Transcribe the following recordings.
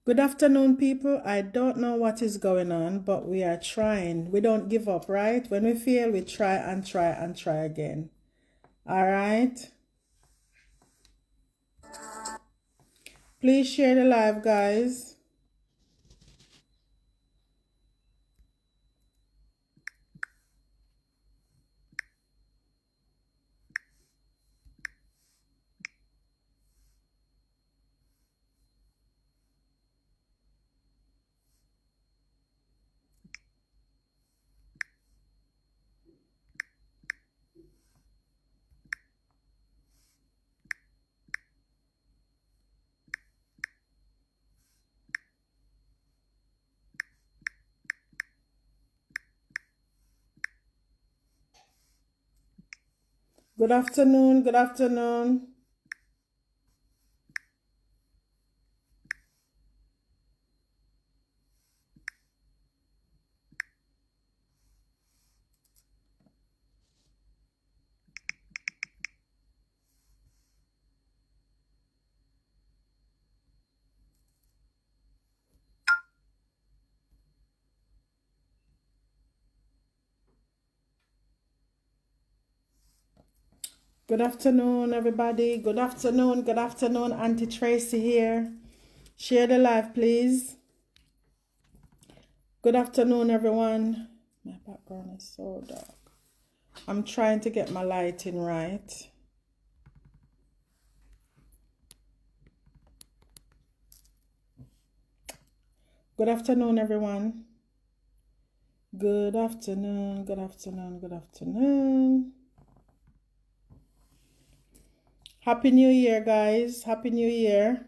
Good afternoon, people. I don't know what is going on, but we are trying. We don't give up, right? When we fail, we try and try and try again. All right? Please share the live, guys. Good afternoon. Good afternoon. Good afternoon, everybody. Good afternoon. Good afternoon. Auntie Tracy here. Share the live, please. Good afternoon, everyone. My background is so dark. I'm trying to get my lighting right. Good afternoon, everyone. Good afternoon, good afternoon, good afternoon. Happy New Year, guys. Happy New Year.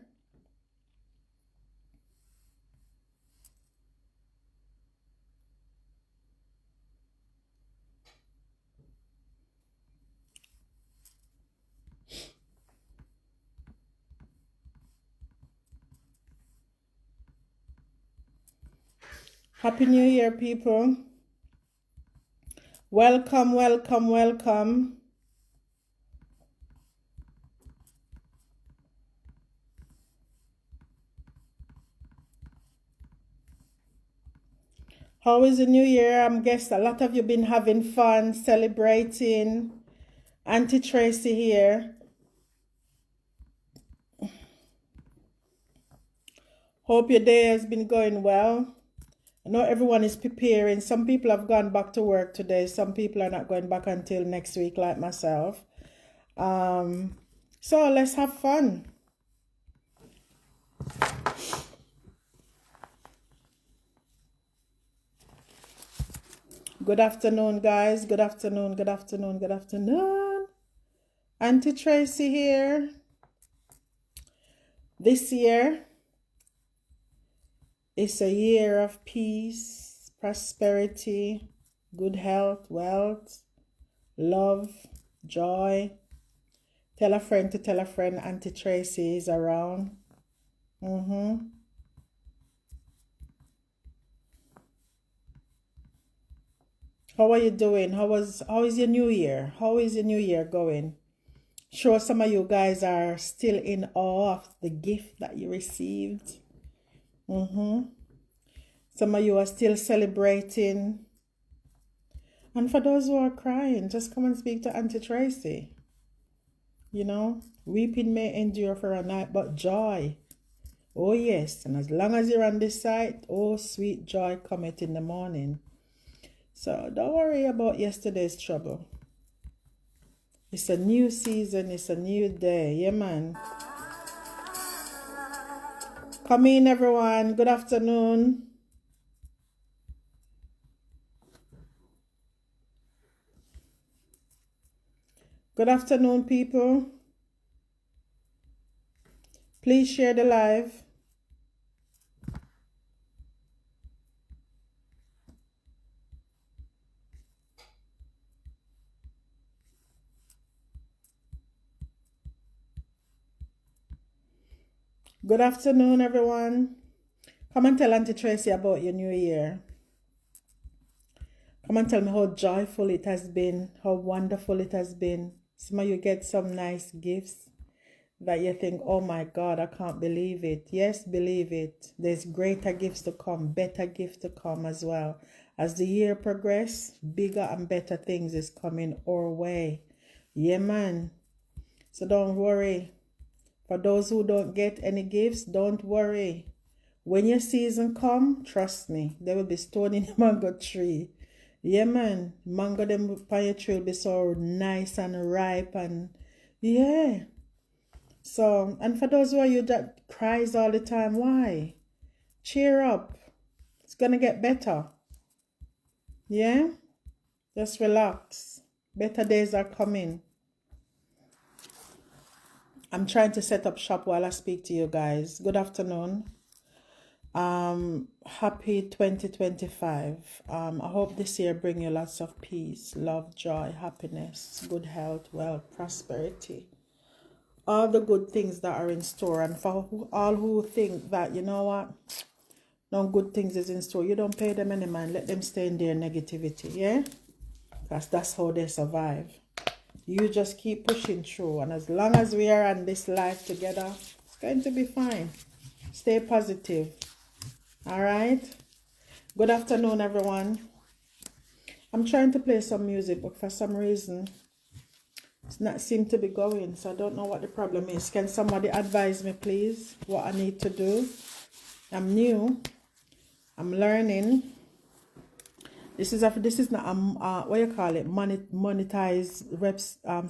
Happy New Year, people. Welcome, welcome, welcome. How is the New Year? I guess a lot of you been having fun, celebrating. Auntie Tracy here. Hope your day has been going well. I know everyone is preparing. Some people have gone back to work today. Some people are not going back until next week, like myself. So let's have fun. Good afternoon, guys. Good afternoon, good afternoon, good afternoon. Auntie Tracy here. This year is a year of peace, prosperity, good health, wealth, love, joy. Tell a friend to tell a friend Auntie Tracy is around. How are you doing? How is your new year? How is your new year going? Sure, some of you guys are still in awe of the gift that you received. Some of you are still celebrating. And for those who are crying, just come and speak to Auntie Tracy. You know, weeping may endure for a night, but joy. Oh yes, and as long as you're on this side, oh sweet joy cometh in the morning. So don't worry about yesterday's trouble. It's a new season, it's a new day. Yeah, man. Come in, everyone. Good afternoon. Good afternoon, people. Please share the live. Good afternoon, everyone. Come and tell Auntie Tracy about your new year. Come and tell me how joyful it has been, how wonderful it has been. Some of you get some nice gifts. that you think, oh my God, I can't believe it. Yes, believe it. There's greater gifts to come, better gifts to come as well. As the year progresses, bigger and better things is coming our way. Yeah, man. So don't worry. For those who don't get any gifts, don't worry. When your season come, trust me, there will be stone in your mango tree. Yeah, man. Mango them upon your tree will be so nice and ripe and yeah. So, and for those who are you that cries all the time, why? Cheer up. It's gonna get better. Yeah? Just relax. Better days are coming. I'm trying to set up shop while I speak to you guys. Good afternoon. Happy 2025. I hope this year bring you lots of peace, love, joy, happiness, good health, wealth, prosperity. All the good things that are in store. And for all who think that, you know what, no good things is in store, you don't pay them any mind. Let them stay in their negativity, yeah? Because that's how they survive. You just keep pushing through. And as long as we are on this life together, it's going to be fine. Stay positive. All right? Good afternoon, everyone. I'm trying to play some music, but for some reason, it's not seem to be going. So I don't know what the problem is. Can somebody advise me, please, what I need to do? I'm new. I'm learning. This is not what you call it, monetized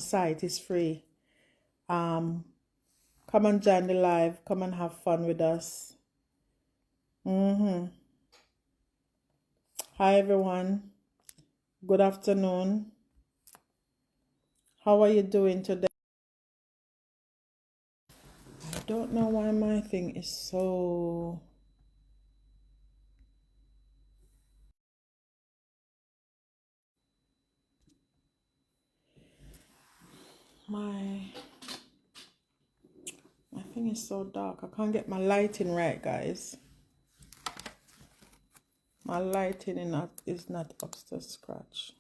site. Is free. Come and join the live. Come and have fun with us. Hi everyone. Good afternoon. How are you doing today? I don't know why my thing is so. My thing is so dark. I can't get my lighting right, guys. My lighting is not up to scratch.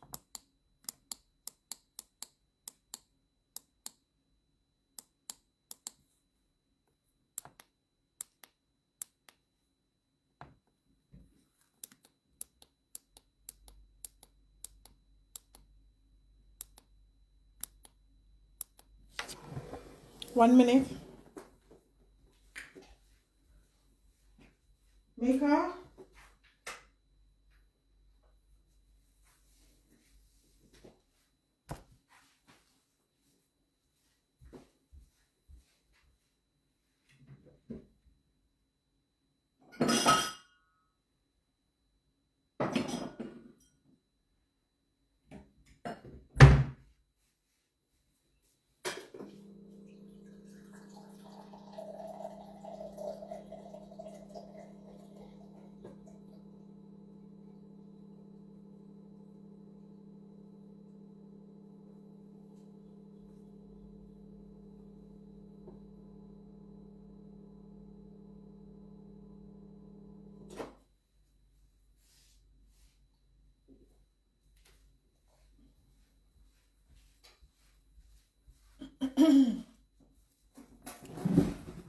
One minute. Mika?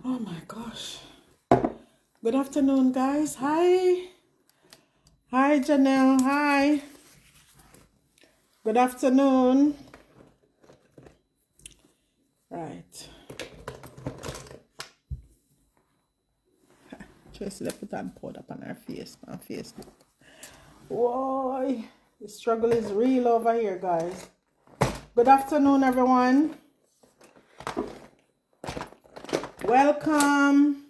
Oh my gosh. Good afternoon, guys. Hi. Hi, Janelle. Hi. Good afternoon. Right. Tracey left put and poured up on her face on Facebook. Whoa. The struggle is real over here, guys. Good afternoon, everyone. Welcome.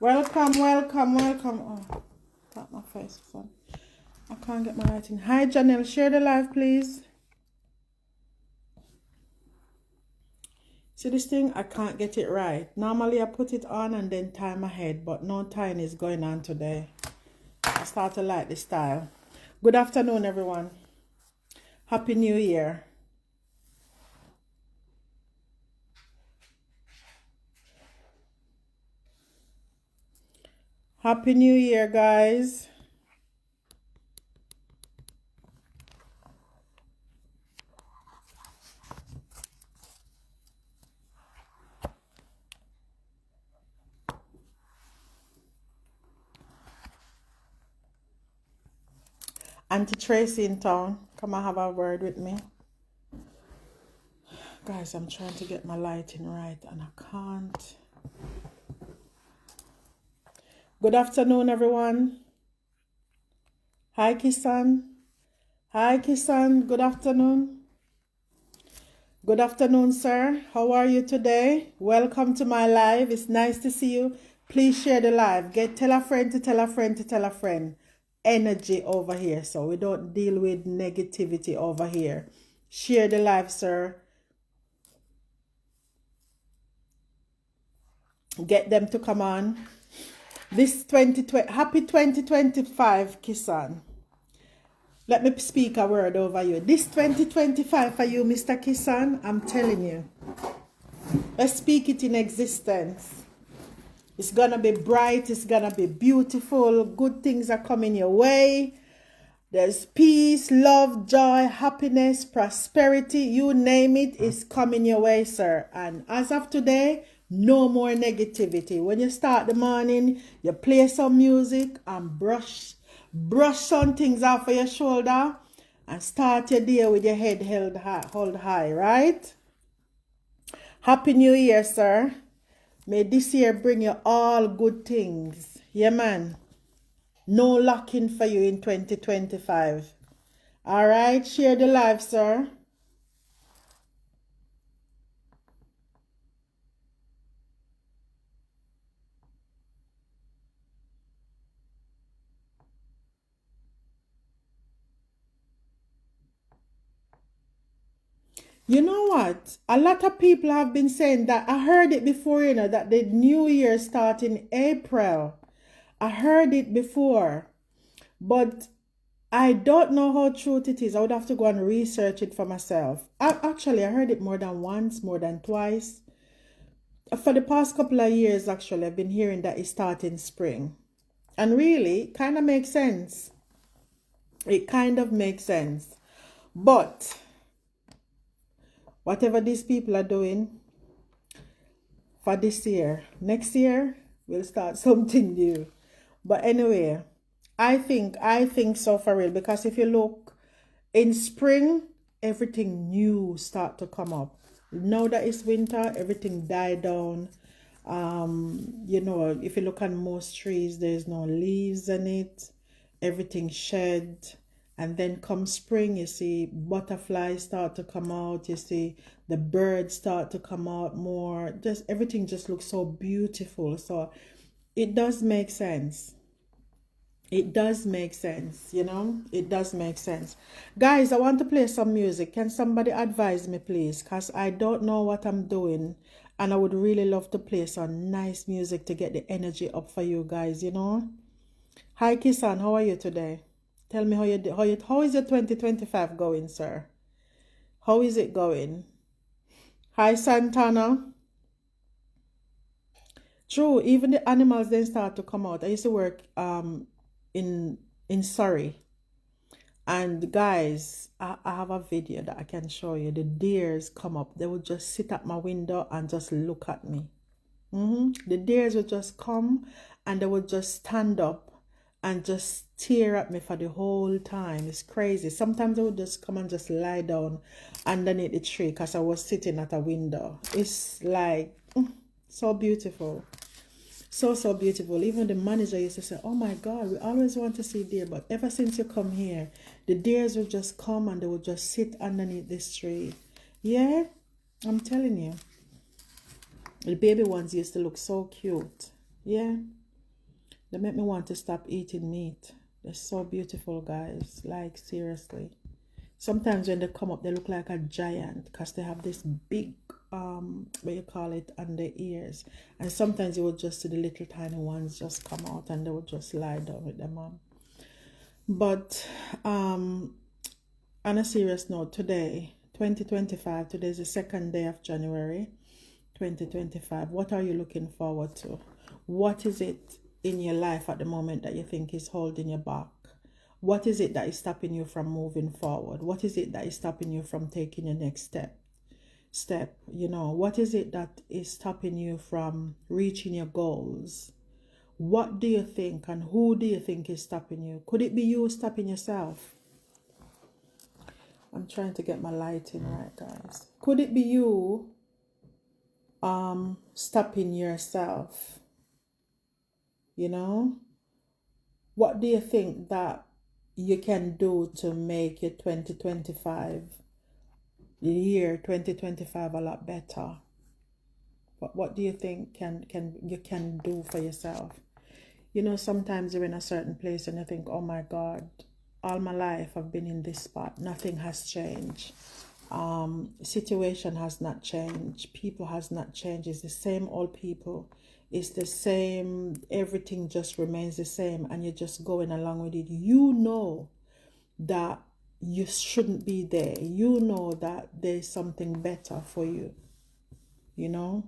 Welcome, welcome, welcome. Oh, got my face on. I can't get my lighting. Hi, Janelle. Share the live, please. See this thing? I can't get it right. Normally, I put it on and then time ahead, but no time is going on today. I start to like this style. Good afternoon, everyone. Happy New Year. Happy New Year, guys. Auntie Tracey in town. Come and have a word with me. Guys, I'm trying to get my lighting right and I can't. Good afternoon, everyone. Hi, Kisan. Hi, Kisan. Good afternoon. Good afternoon, sir. How are you today? Welcome to my live. It's nice to see you. Please share the live. Tell a friend to tell a friend to tell a friend. Energy over here, so we don't deal with negativity over here. Share the live, sir. Get them to come on. This 2020, happy 2025, Kisan. Let me speak a word over you. This 2025 for you, Mr. Kisan, I'm telling you. Let's speak it in existence. It's going to be bright. It's going to be beautiful. Good things are coming your way. There's peace, love, joy, happiness, prosperity. You name it, is coming your way, sir. And as of today, no more negativity. When you start the morning, you play some music and brush some things off of your shoulder and start your day with your head held high, right? Happy New Year, sir. May this year bring you all good things. Yeah, man. No locking for you in 2025. All right, share the live, sir. You know what? A lot of people have been saying that. I heard it before, that the new year starts in April. I heard it before. But I don't know how true it is. I would have to go and research it for myself. I heard it more than once, more than twice. For the past couple of years, actually, I've been hearing that it starts in spring. And really, it kind of makes sense. It kind of makes sense. But whatever these people are doing for this year, next year, we'll start something new. But anyway, I think so for real. Because if you look, in spring, everything new start to come up. Now that it's winter, everything die down. If you look at most trees, there's no leaves in it. Everything shed. And then come spring, you see butterflies start to come out. You see the birds start to come out more. Just everything just looks so beautiful. So it does make sense. It does make sense, It does make sense. Guys, I want to play some music. Can somebody advise me, please? Because I don't know what I'm doing. And I would really love to play some nice music to get the energy up for you guys, Hi, Kisan. How are you today? Tell me how is your 2025 going, sir? How is it going? Hi, Santana. True, even the animals then start to come out. I used to work in Surrey. And guys, I have a video that I can show you. The deers come up. They would just sit at my window and just look at me. The deers would just come and they would just stand up and just stare at me for the whole time. It's crazy. Sometimes they would just come and just lie down underneath the tree because I was sitting at a window. It's like so beautiful. So beautiful. Even the manager used to say, oh my God, we always want to see deer. But ever since you come here, the deers will just come and they will just sit underneath this tree. Yeah, I'm telling you. The baby ones used to look so cute. Yeah. They make me want to stop eating meat. They're so beautiful, guys. Like, seriously. Sometimes when they come up, they look like a giant because they have this big, what you call it, on their ears. And sometimes you will just see the little tiny ones just come out and they will just lie down with their mom. But on a serious note, today, 2025, today is the 2nd day of January, 2025. What are you looking forward to? What is it in your life at the moment that you think is holding you back? What is it that is stopping you from moving forward? What is it that is stopping you from taking your next step? You know, what is it that is stopping you from reaching your goals? What do you think, and who do you think is stopping you? Could it be you stopping yourself? I'm trying to get my lighting right, guys. Could it be you stopping yourself? You know, what do you think that you can do to make your 2025, the year 2025, a lot better? What do you think you can do for yourself? You know, sometimes you're in a certain place and you think, oh my God, all my life I've been in this spot. Nothing has changed. Situation has not changed. People has not changed. It's the same old people. It's the same. Everything just remains the same, and you're just going along with it. You know that you shouldn't be there. You know that there's something better for you. You know?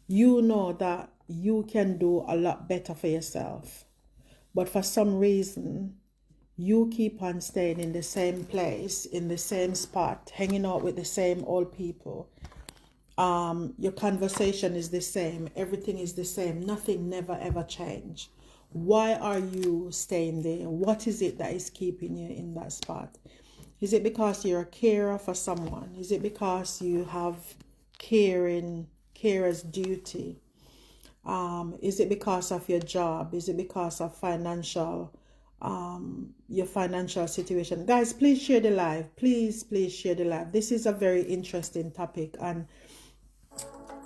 You know that you can do a lot better for yourself. But for some reason, you keep on staying in the same place, in the same spot, hanging out with the same old people. Your conversation is the same. Everything is the same. Nothing never ever change. Why are you staying there? What is it that is keeping you in that spot? Is it because you're a carer for someone? Is it because you have carer's duty? Is it because of your job? Is it because of your financial situation? Guys, please share the live. Please share the live. This is a very interesting topic, and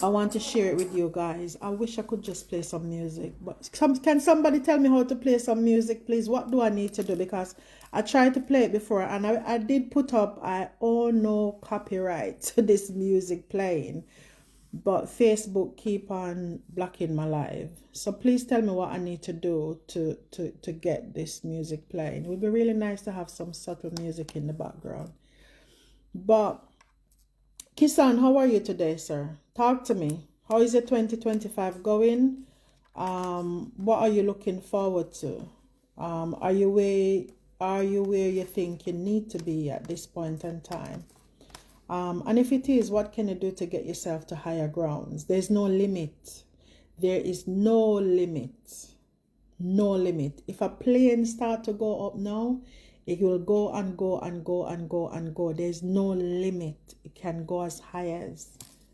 I want to share it with you guys. I wish I could just play some music, but can somebody tell me how to play some music, please? What do I need to do? Because I tried to play it before, and I did put up, no copyright to this music playing, but Facebook keep on blocking my live. So please tell me what I need to do to get this music playing. It would be really nice to have some subtle music in the background. But Kisan, how are you today, sir? Talk to me. How is your 2025 going? What are you looking forward to? Are you where you think you need to be at this point in time? And if it is, what can you do to get yourself to higher grounds? There's no limit. There is no limit. No limit. If a plane start to go up now, it will go and go and go and go and go. There's no limit. It can go as high as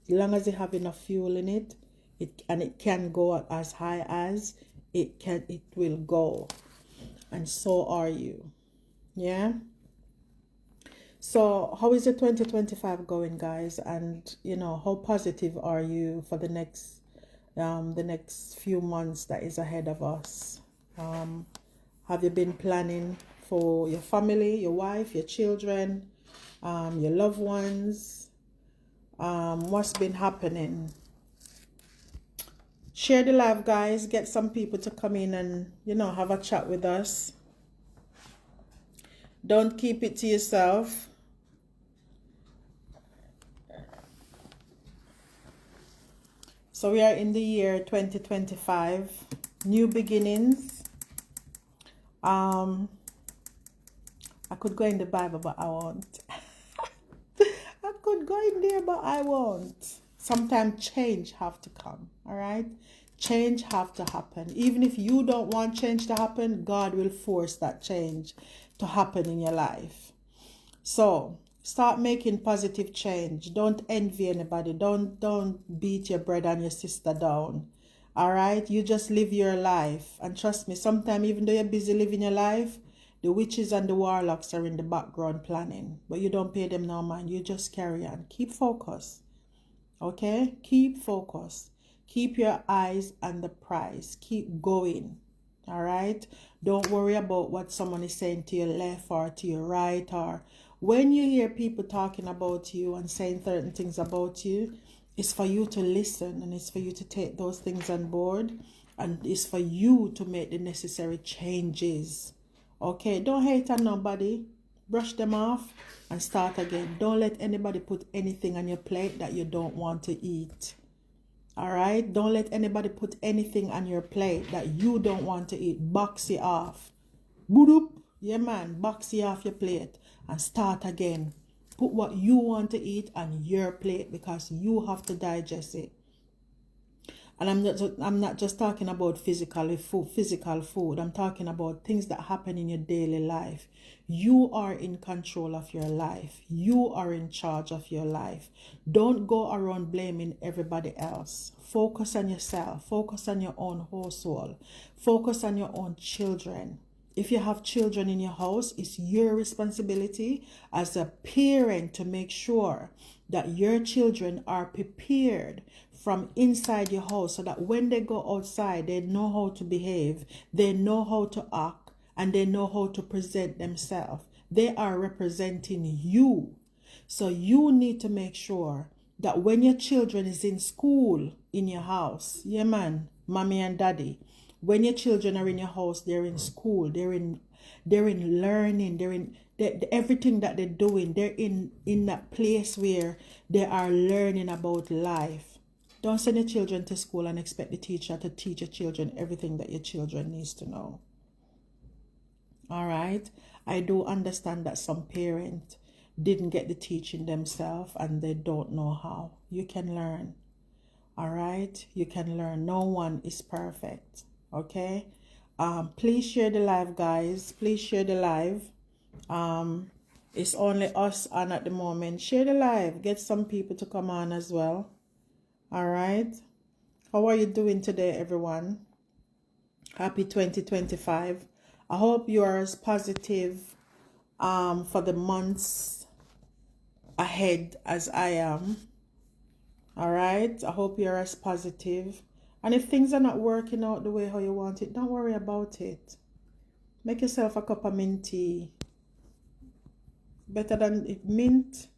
long as you have enough fuel in it. It can go as high as it will go. And so are you. Yeah. So how is your 2025 going, guys? And you know, how positive are you for the next few months that is ahead of us? Have you been planning for your family, your wife, your children, your loved ones? What's been happening? Share the live, guys. Get some people to come in and, you know, have a chat with us. Don't keep it to yourself. So we are in the year 2025, new beginnings. I could go in the Bible, but I won't. I could go in there, but I won't. Sometimes change have to come, all right? Change have to happen. Even if you don't want change to happen, God will force that change to happen in your life. So start making positive change. Don't envy anybody. Don't beat your brother and your sister down. All right? You just live your life. And trust me, sometimes even though you're busy living your life, the witches and the warlocks are in the background planning. But you don't pay them no mind. You just carry on. Keep focus. Okay? Keep focus. Keep your eyes on the prize. Keep going. All right? Don't worry about what someone is saying to your left or to your right, or when you hear people talking about you and saying certain things about you, it's for you to listen, and it's for you to take those things on board, and it's for you to make the necessary changes. Okay? Don't hate on nobody. Brush them off and start again. Don't let anybody put anything on your plate that you don't want to eat. All right? Don't let anybody put anything on your plate that you don't want to eat. Box it off. Boop. Yeah, man. Box it off your plate and start again. Put what you want to eat on your plate because you have to digest it. And I'm not just talking about physical food. I'm talking about things that happen in your daily life. You are in control of your life. You are in charge of your life. Don't go around blaming everybody else. Focus on yourself. Focus on your own household. Focus on your own children. If you have children in your house, it's your responsibility as a parent to make sure that your children are prepared from inside your house so that when they go outside, they know how to behave, they know how to act, and they know how to present themselves. They are representing you. So you need to make sure that when your children is in school in your house, yeah man, mommy and daddy, when your children are in your house, they're in school, they're in learning, everything that they're doing, they're in that place where they are learning about life. Don't send your children to school and expect the teacher to teach your children everything that your children needs to know. All right? I do understand that some parents didn't get the teaching themselves and they don't know how. You can learn. All right? You can learn. No one is perfect. Okay? Please share the live, guys. Please share the live. It's only us on at the moment. Share the live. Get some people to come on as well. All right? How are you doing today, everyone? Happy 2025. I hope you are as positive for the months ahead as I am. All right? I hope you're as positive. And if things are not working out the way how you want it, don't worry about it. Make yourself a cup of mint tea. Better than mint.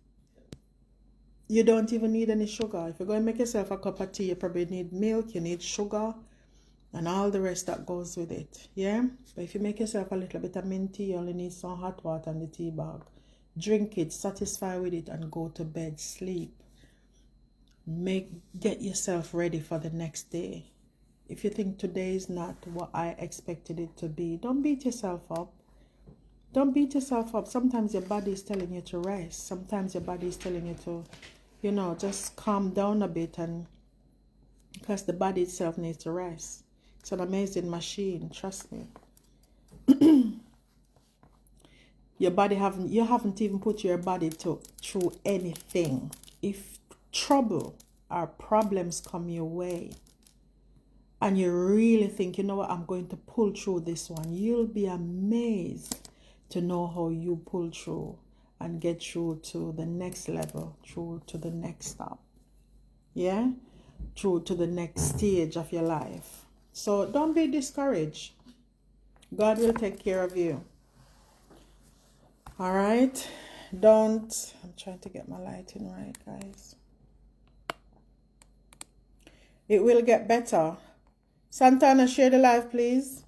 You don't even need any sugar. If you're going to make yourself a cup of tea, you probably need milk, you need sugar, and all the rest that goes with it. Yeah? But if you make yourself a little bit of mint tea, you only need some hot water in the tea bag. Drink it, satisfy with it, and go to bed, sleep. Get yourself ready for the next day. If you think today is not what I expected it to be, don't beat yourself up. Don't beat yourself up. Sometimes your body is telling you to rest. Sometimes your body is telling you to, just calm down a bit, and because the body itself needs to rest. It's an amazing machine, trust me. You haven't even put your body through anything. If trouble or problems come your way, and you really think, you know what, I'm going to pull through this one, you'll be amazed to know how you pull through and get through to the next level, through to the next stop. Yeah? Through to the next stage of your life. So don't be discouraged. God will take care of you. All right? I'm trying to get my lighting right, guys. It will get better. Santana, share the live, please.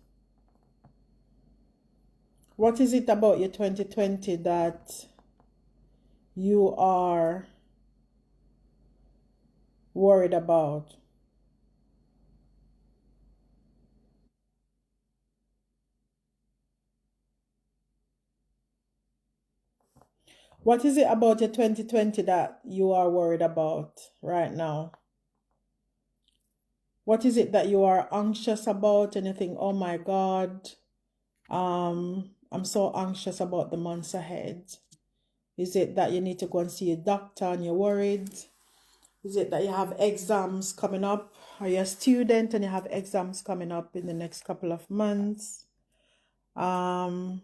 What is it about your 2020 that you are worried about? What is it about your 2020 that you are worried about right now? What is it that you are anxious about and you think, oh my God, I'm so anxious about the months ahead? Is it that you need to go and see a doctor and you're worried? Is it that you have exams coming up? Are you a student and you have exams coming up in the next couple of months? What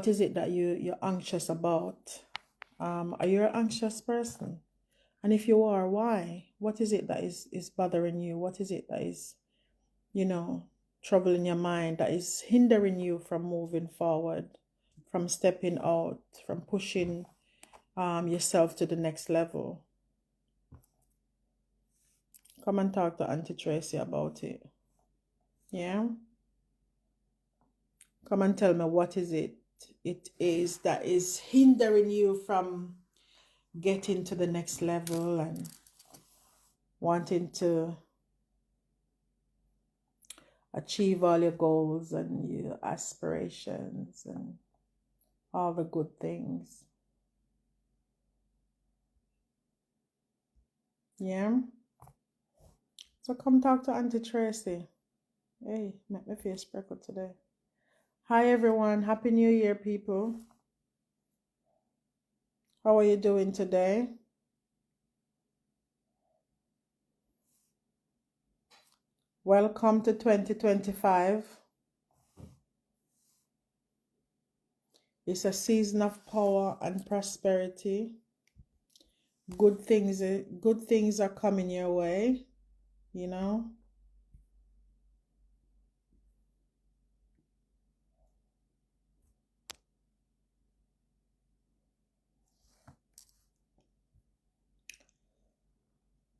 is it that you're anxious about? Are you an anxious person? And if you are, why? What is it that is bothering you? What is it that is, troubling your mind, that is hindering you from moving forward, from stepping out, from pushing yourself to the next level? Come and talk to Auntie Tracey about it. Yeah? Come and tell me what is it is that is hindering you from getting to the next level and wanting to achieve all your goals and your aspirations and all the good things. Yeah? So come talk to Auntie Tracey. Hey, make my face freckle today. Hi everyone. Happy New Year, people. How are you doing today? Welcome to 2025. It's a season of power and prosperity. Good things are coming your way, you know.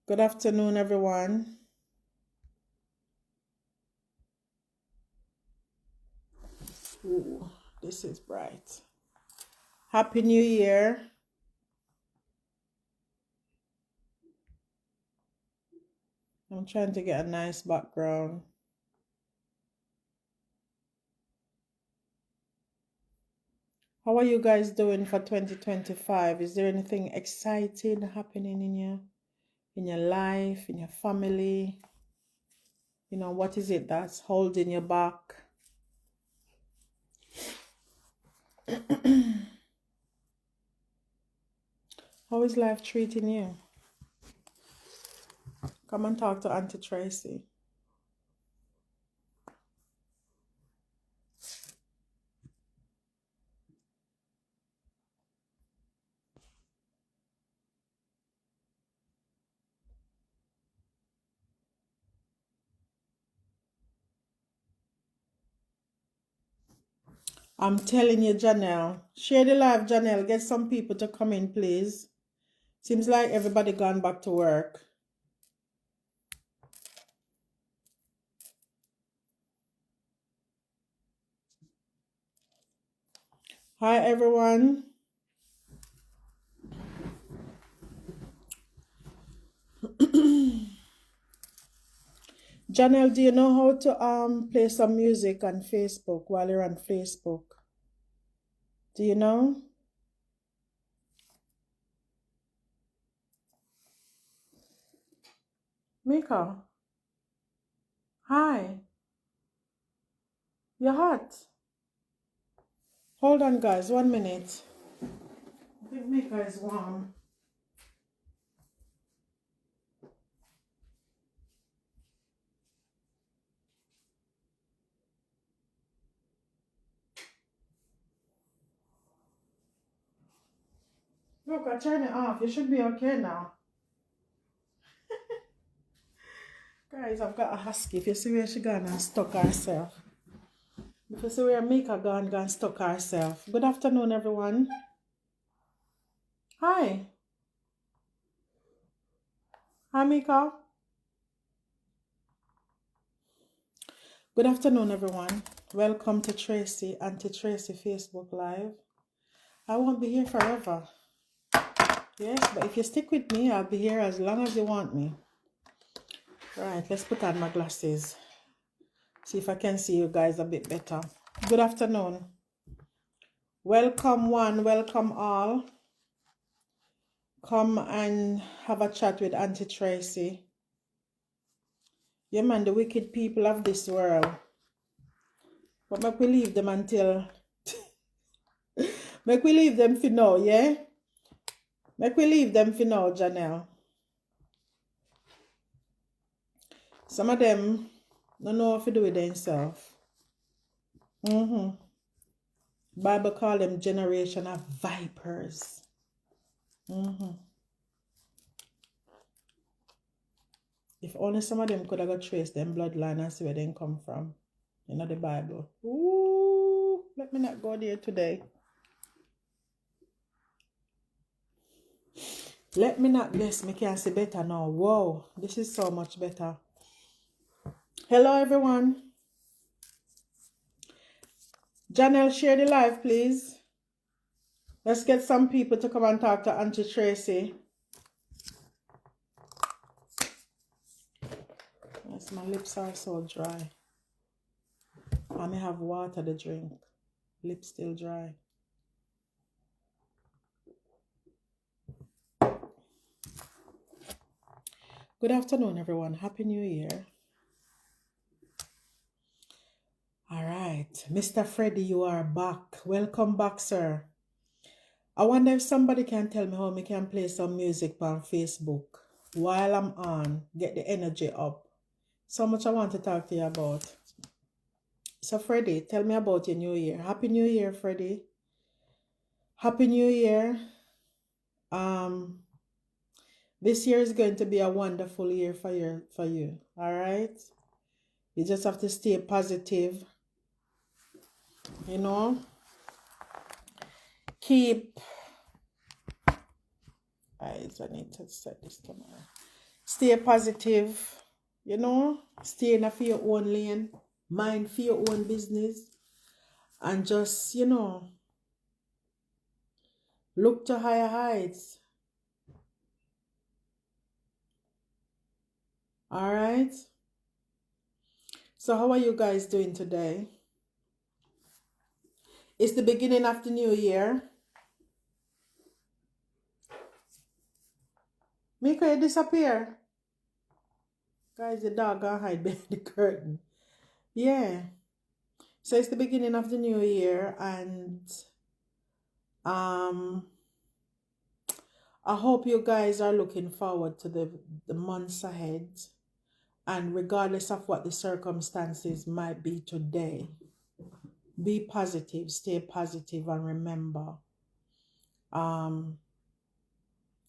Good afternoon, everyone. Ooh, this is bright. Happy New Year. I'm trying to get a nice background. How are you guys doing for 2025? Is there anything exciting happening in your life, in your family? You know, what is it that's holding you back? How is life treating you? Come and talk to Auntie Tracey. I'm telling you, Janelle. Share the live, Janelle. Get some people to come in, please. Seems like everybody gone back to work. Hi, everyone. Janelle, do you know how to play some music on Facebook while you're on Facebook? Do you know? Mika. Hi. You're hot. Hold on, guys. 1 minute. I think Mika is warm. Look, I turned it off. You should be okay now. Guys, I've got a husky. If you see where she gone and stuck herself. If you see where Mika gone stuck herself. Good afternoon, everyone. Hi. Hi, Mika. Good afternoon, everyone. Welcome to Tracey, Auntie Tracey Facebook Live. I won't be here forever. Yes, but if you stick with me, I'll be here as long as you want me. Right, let's put on my glasses. See if I can see you guys a bit better. Good afternoon. Welcome one, welcome all. Come and have a chat with Auntie Tracey. Yeah, man, the wicked people of this world. But make we leave them until... make we leave them for now, yeah? Make we leave them for now, Janelle. Some of them don't know what to do with themselves. Bible call them generation of vipers. If only some of them could have got traced them bloodline and see where they come from. You know the Bible. Ooh, let me not go there today. Let me not guess, me can see better now. Whoa, this is so much better. Hello, everyone. Janelle, share the live, please. Let's get some people to come and talk to Auntie Tracey. Yes, my lips are so dry. I may have water to drink. Lips still dry. Good afternoon, everyone. Happy New Year. All right. Mr. Freddy, you are back. Welcome back, sir. I wonder if somebody can tell me how I can play some music on Facebook while I'm on, get the energy up. So much I want to talk to you about. So, Freddy, tell me about your new year. Happy New Year, Freddy. Happy New Year. This year is going to be a wonderful year for you. All right? You just have to stay positive. You know? Keep I need to set this tomorrow. Stay positive, you know, stay in for your own lane, mind for your own business, and just, you know, look to higher heights. All right? So how are you guys doing today? It's the beginning of the new year. Mika, you disappear. Guys, the dog gonna hide behind the curtain. Yeah. So it's the beginning of the new year, and I hope you guys are looking forward to the months ahead. And regardless of what the circumstances might be today, be positive, stay positive, and remember,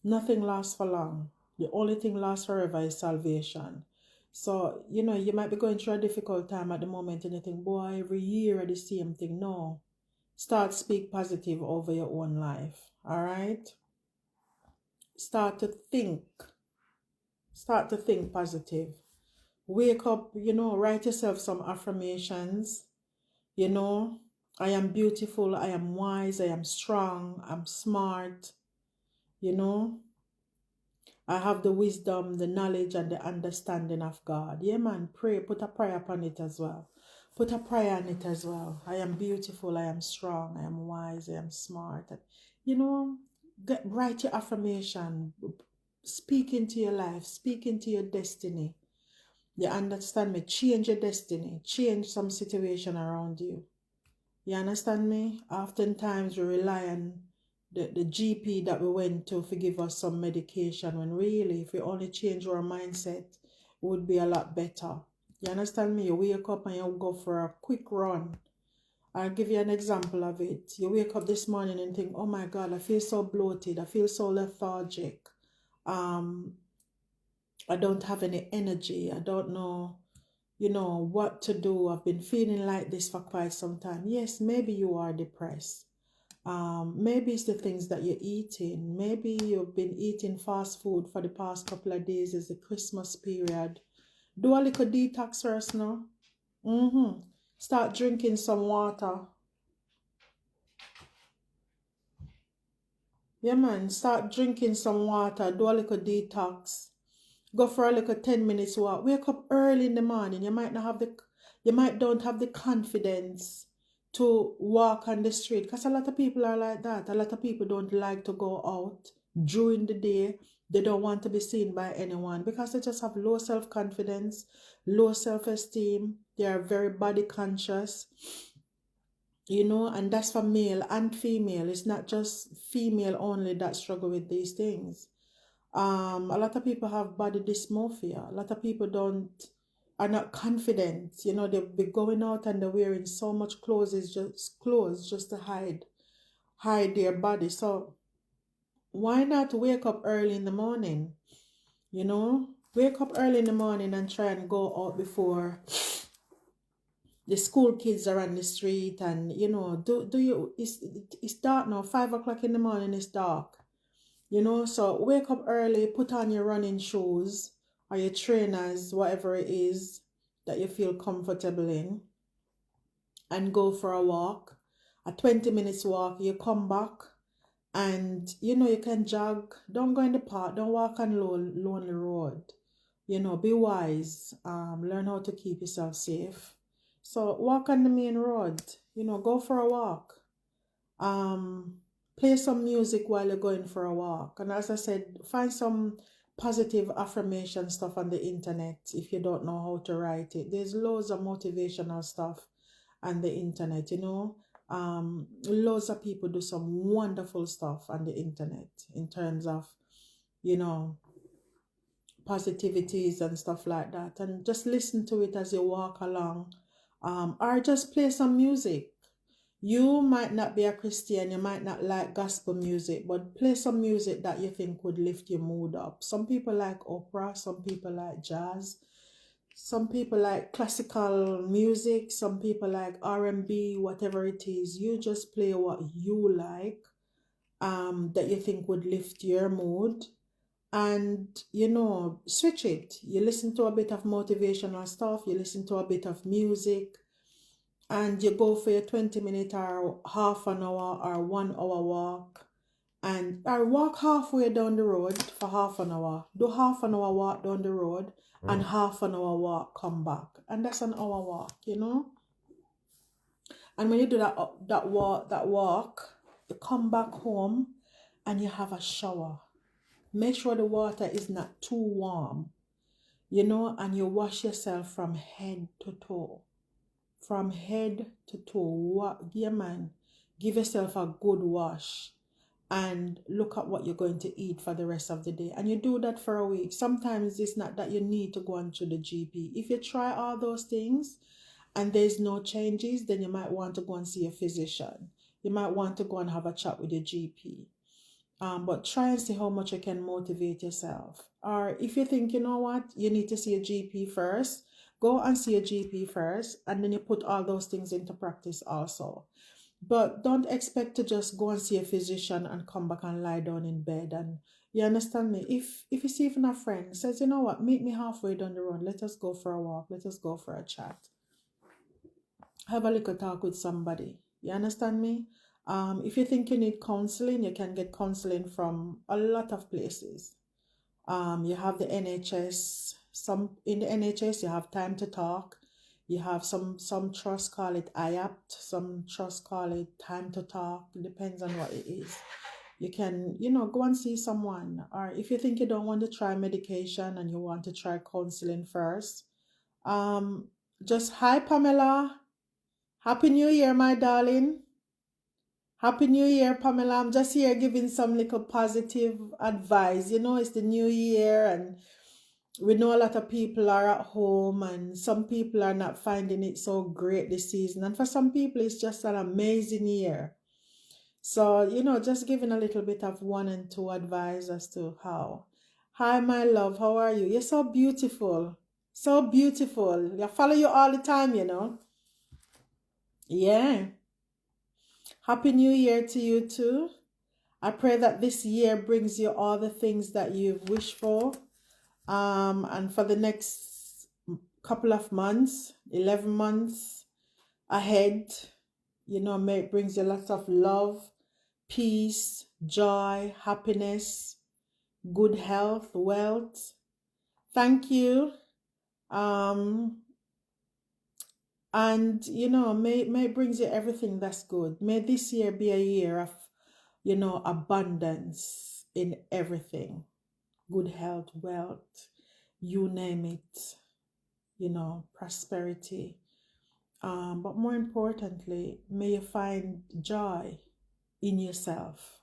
nothing lasts for long. The only thing lasts forever is salvation. So, you know, you might be going through a difficult time at the moment and you think, boy, every year the same thing. No. Start speak positive over your own life. All right? Start to think positive. Wake up, you know, write yourself some affirmations. You know, I am beautiful, I am wise, I am strong, I'm smart. You know, I have the wisdom, the knowledge, and the understanding of God. Yeah, man, pray, put a prayer upon it as well. Put a prayer on it as well. I am beautiful, I am strong, I am wise, I am smart. You know, write your affirmation. Speak into your life, speak into your destiny. You understand me? Change your destiny. Change some situation around you. You understand me? Oftentimes we rely on the GP that we went to give us some medication when really if we only change our mindset, it would be a lot better. You understand me? You wake up and you go for a quick run. I'll give you an example of it. You wake up this morning and think, oh my God, I feel so bloated. I feel so lethargic. I don't have any energy. I don't know, you know, what to do. I've been feeling like this for quite some time. Yes, maybe you are depressed. Maybe it's the things that you're eating. Maybe you've been eating fast food for the past couple of days. It's the Christmas period. Do a little detox first now. Start drinking some water. Yeah, man. Start drinking some water. Do a little detox. Go for a little 10 minutes walk. Wake up early in the morning. You might don't have the confidence to walk on the street. Because a lot of people are like that. A lot of people don't like to go out during the day. They don't want to be seen by anyone because they just have low self-confidence, low self-esteem. They are very body conscious. You know, and that's for male and female. It's not just female only that struggle with these things. A lot of people have body dysmorphia. A lot of people are not confident. You know, they'll be going out and they're wearing so much clothes just to hide their body. So why not wake up early in the morning? You know, wake up early in the morning and try and go out before the school kids are on the street. And you know, it's dark now. 5 o'clock in the morning, it's dark. You know, so wake up early, put on your running shoes or your trainers, whatever it is that you feel comfortable in, and go for a walk. A 20 minutes walk, you come back and you know you can jog. Don't go in the park, don't walk on lonely road. Be wise, learn how to keep yourself safe. So walk on the main road, go for a walk. Um, Play some music while you're going for a walk. And as I said, find some positive affirmation stuff on the internet if you don't know how to write it. There's loads of motivational stuff on the internet. Loads of people do some wonderful stuff on the internet in terms of, you know, positivities and stuff like that. And just listen to it as you walk along. Or just play some music. You might not be a Christian, you might not like gospel music, but play some music that you think would lift your mood up. Some people like opera, some people like jazz, some people like classical music, some people like R&B, whatever it is. You just play what you like, that you think would lift your mood. And, switch it. You listen to a bit of motivational stuff, you listen to a bit of music, and you go for your 20-minute or half an hour or 1 hour walk, and or walk halfway down the road for half an hour. Do half an hour walk down the road and half an hour walk come back. And that's an hour walk. And when you do that walk, you come back home and you have a shower. Make sure the water is not too warm, and you wash yourself from head to toe. From head to toe. Yeah, man. Give yourself a good wash and look at what you're going to eat for the rest of the day. And you do that for a week. Sometimes it's not that you need to go on to the GP. If you try all those things and there's no changes, then you might want to go and see a physician. You might want to go and have a chat with your GP. But try and see how much you can motivate yourself. Or if you think, you know what, you need to see a GP first, go and see a GP first, and then you put all those things into practice also. But don't expect to just go and see a physician and come back and lie down in bed. And you understand me? If you see even a friend says, you know what, meet me halfway down the road, let us go for a walk, let us go for a chat. Have a little talk with somebody. You understand me? If you think you need counseling, you can get counseling from a lot of places. You have the NHS. In the NHS, you have Time to Talk. You have some trusts call it IAPT, some trusts call it Time to Talk. It depends on what it is. You can, go and see someone. Or if you think you don't want to try medication and you want to try counseling first, just hi Pamela. Happy New Year, my darling. Happy New Year, Pamela. I'm just here giving some little positive advice. It's the new year and we know a lot of people are at home and some people are not finding it so great this season. And for some people, it's just an amazing year. So, just giving a little bit of 1 and 2 advice as to how. Hi, my love. How are you? You're so beautiful. So beautiful. I follow you all the time, Yeah. Happy New Year to you too. I pray that this year brings you all the things that you've wished for. And for the next couple of months, 11 months ahead, may it brings you lots of love, peace, joy, happiness, good health, wealth. Thank you. And may it brings you everything that's good. May this year be a year of abundance in everything, good health, wealth, you name it, prosperity. But more importantly, may you find joy in yourself,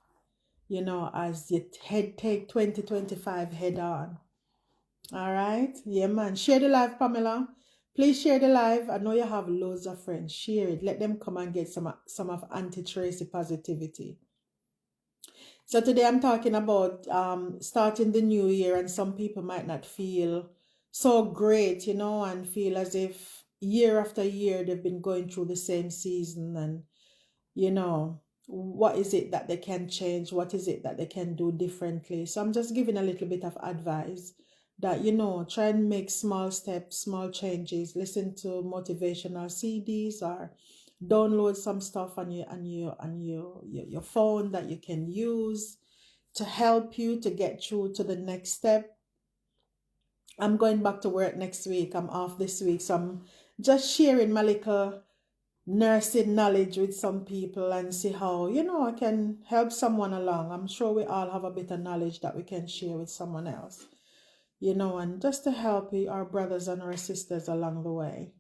as you take 2025 head on. All right? Yeah, man. Share the live, Pamela. Please share the live. I know you have loads of friends. Share it. Let them come and get some of Auntie Tracey positivity. So today I'm talking about starting the new year, and some people might not feel so great, and feel as if year after year they've been going through the same season, and what is it that they can change? What is it that they can do differently? So I'm just giving a little bit of advice that, try and make small steps, small changes, listen to motivational CDs or download some stuff on your phone that you can use to help you to get through to the next step. I'm going back to work next week. I'm off this week. So I'm just sharing my little nursing knowledge with some people and see how, I can help someone along. I'm sure we all have a bit of knowledge that we can share with someone else, and just to help our brothers and our sisters along the way.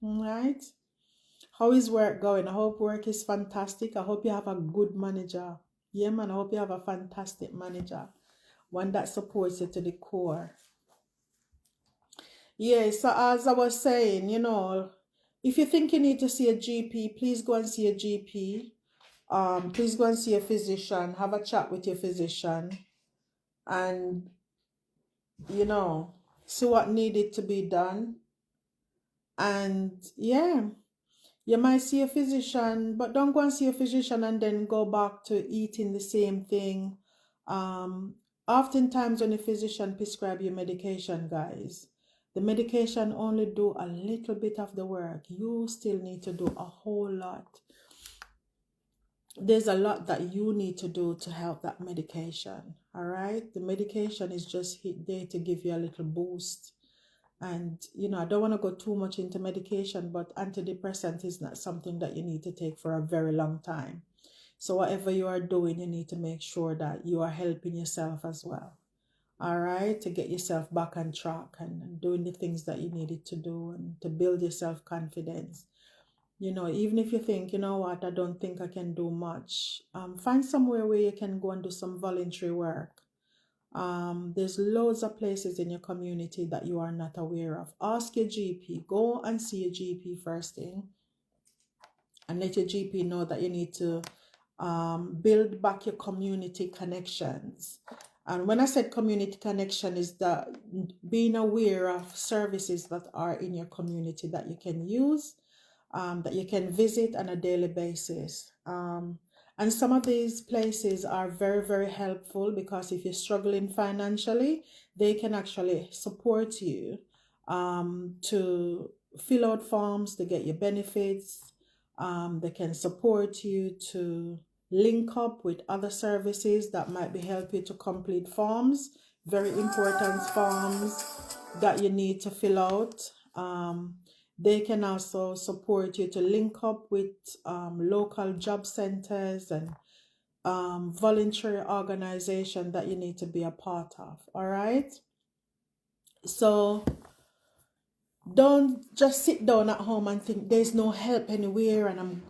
All right. How is work going? I hope work is fantastic. I hope you have a good manager. Yeah, man, I hope you have a fantastic manager, one that supports you to the core. Yeah, so as I was saying, if you think you need to see a GP, please go and see a GP. Please go and see a physician, have a chat with your physician, and see what needed to be done. And yeah, you might see a physician, but don't go and see a physician and then go back to eating the same thing. Oftentimes when a physician prescribe you medication, guys, the medication only do a little bit of the work. You still need to do a whole lot. There's a lot that you need to do to help that medication. All right. The medication is just there to give you a little boost. And, I don't want to go too much into medication, but antidepressant is not something that you need to take for a very long time. So whatever you are doing, you need to make sure that you are helping yourself as well. All right. To get yourself back on track and doing the things that you needed to do and to build your self-confidence. Even if you think, you know what, I don't think I can do much, find somewhere where you can go and do some voluntary work. There's loads of places in your community that you are not aware of. Ask your GP. Go and see your GP first thing, and let your GP know that you need to build back your community connections. And when I said community connection, is that being aware of services that are in your community that you can use, that you can visit on a daily basis. And some of these places are very, very helpful because if you're struggling financially, they can actually support you to fill out forms to get your benefits. They can support you to link up with other services that might be help you to complete forms, very important forms that you need to fill out. They can also support you to link up with local job centers and voluntary organization that you need to be a part of. All right. So don't just sit down at home and think there's no help anywhere and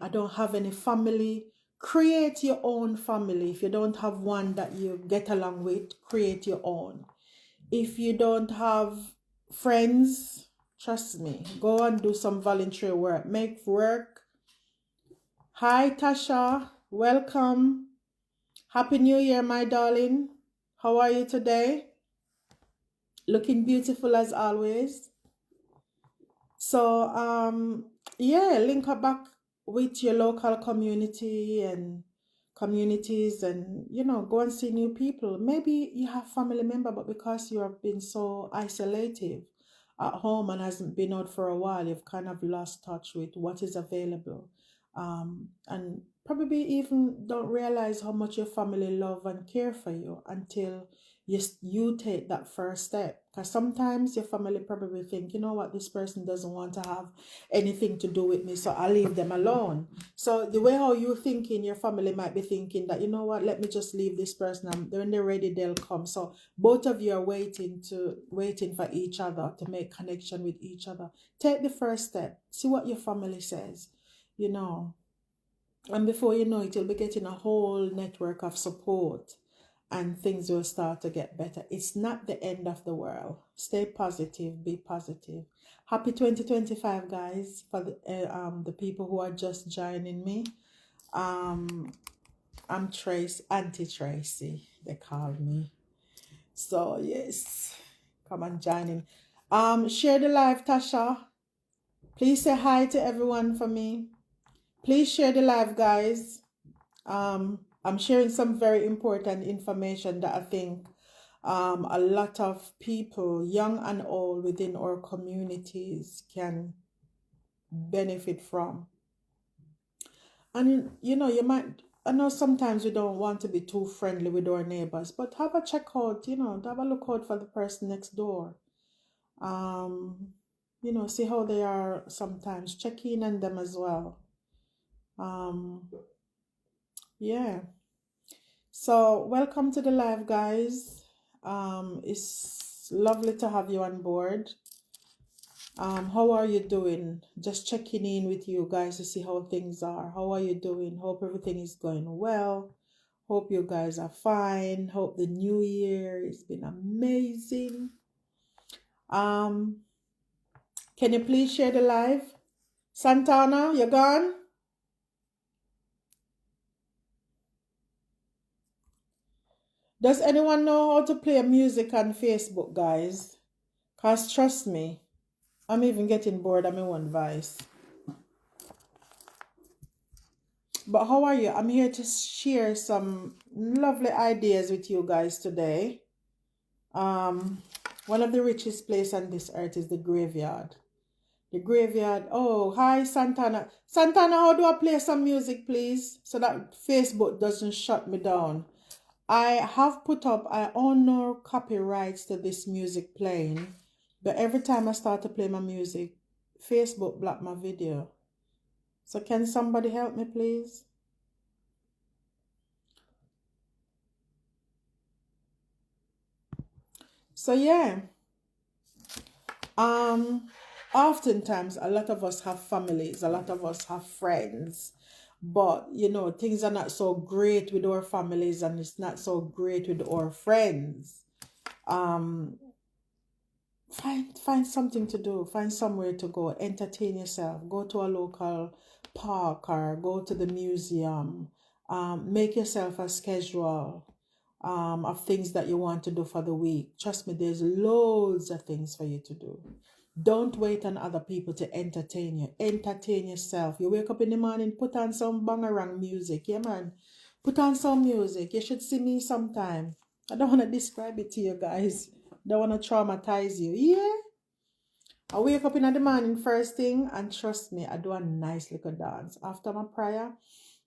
I don't have any family. Create your own family. If you don't have one that you get along with, create your own. If you don't have friends, trust me, go and do some voluntary work. Make work. Hi, Tasha. Welcome. Happy New Year, my darling. How are you today? Looking beautiful as always. So, yeah, link up back with your local community and communities and, go and see new people. Maybe you have family member, but because you have been so isolated at home and hasn't been out for a while, you've kind of lost touch with what is available. And probably even don't realize how much your family love and care for you until you take that first step. Because sometimes your family probably think, you know what, this person doesn't want to have anything to do with me, so I'll leave them alone. So the way how you're thinking, your family might be thinking that, you know what, let me just leave this person, and when they're ready, they'll come. So both of you are waiting for each other to make connection with each other. Take the first step. See what your family says, and before you know it, you'll be getting a whole network of support and things will start to get better. It's not the end of the world. Stay positive, be positive. Happy 2025, guys, for the people who are just joining me. I'm Auntie Tracey, they call me. So yes, come and join in. Share the live, Tasha. Please say hi to everyone for me. Please share the live, guys. I'm sharing some very important information that I think a lot of people, young and old, within our communities can benefit from. And you might I know sometimes we don't want to be too friendly with our neighbors, but have a check out, have a look out for the person next door. Um, see how they are sometimes. Check in on them as well. Um, yeah. So welcome to the live, guys. It's lovely to have you on board. How are you doing? Just checking in with you guys to see how things are. How are you doing? Hope everything is going well. Hope you guys are fine. Hope the new year has been amazing. Can you please share the live? Santana, you gone? Does anyone know how to play music on Facebook, guys? Cause trust me, I'm even getting bored of my own voice. But how are you? I'm here to share some lovely ideas with you guys today. One of the richest places on this earth is the graveyard. The graveyard. Oh, hi Santana. Santana, how do I play some music, please? So that Facebook doesn't shut me down. I have put up, I own no copyrights to this music playing, but every time I start to play my music, Facebook blocked my video. So can somebody help me, please? So yeah, oftentimes a lot of us have families, a lot of us have friends, but things are not so great with our families and it's not so great with our friends. Um, find something to do, find somewhere to go, entertain yourself, go to a local park or go to the museum. Make yourself a schedule of things that you want to do for the week. Trust me, there's loads of things for you to do. Don't wait on other people to entertain you. Entertain yourself. You wake up in the morning, put on some bangarang music. Yeah, man. Put on some music. You should see me sometime. I don't want to describe it to you guys. Don't want to traumatize you. Yeah. I wake up in the morning first thing and trust me, I do a nice little dance. After my prayer,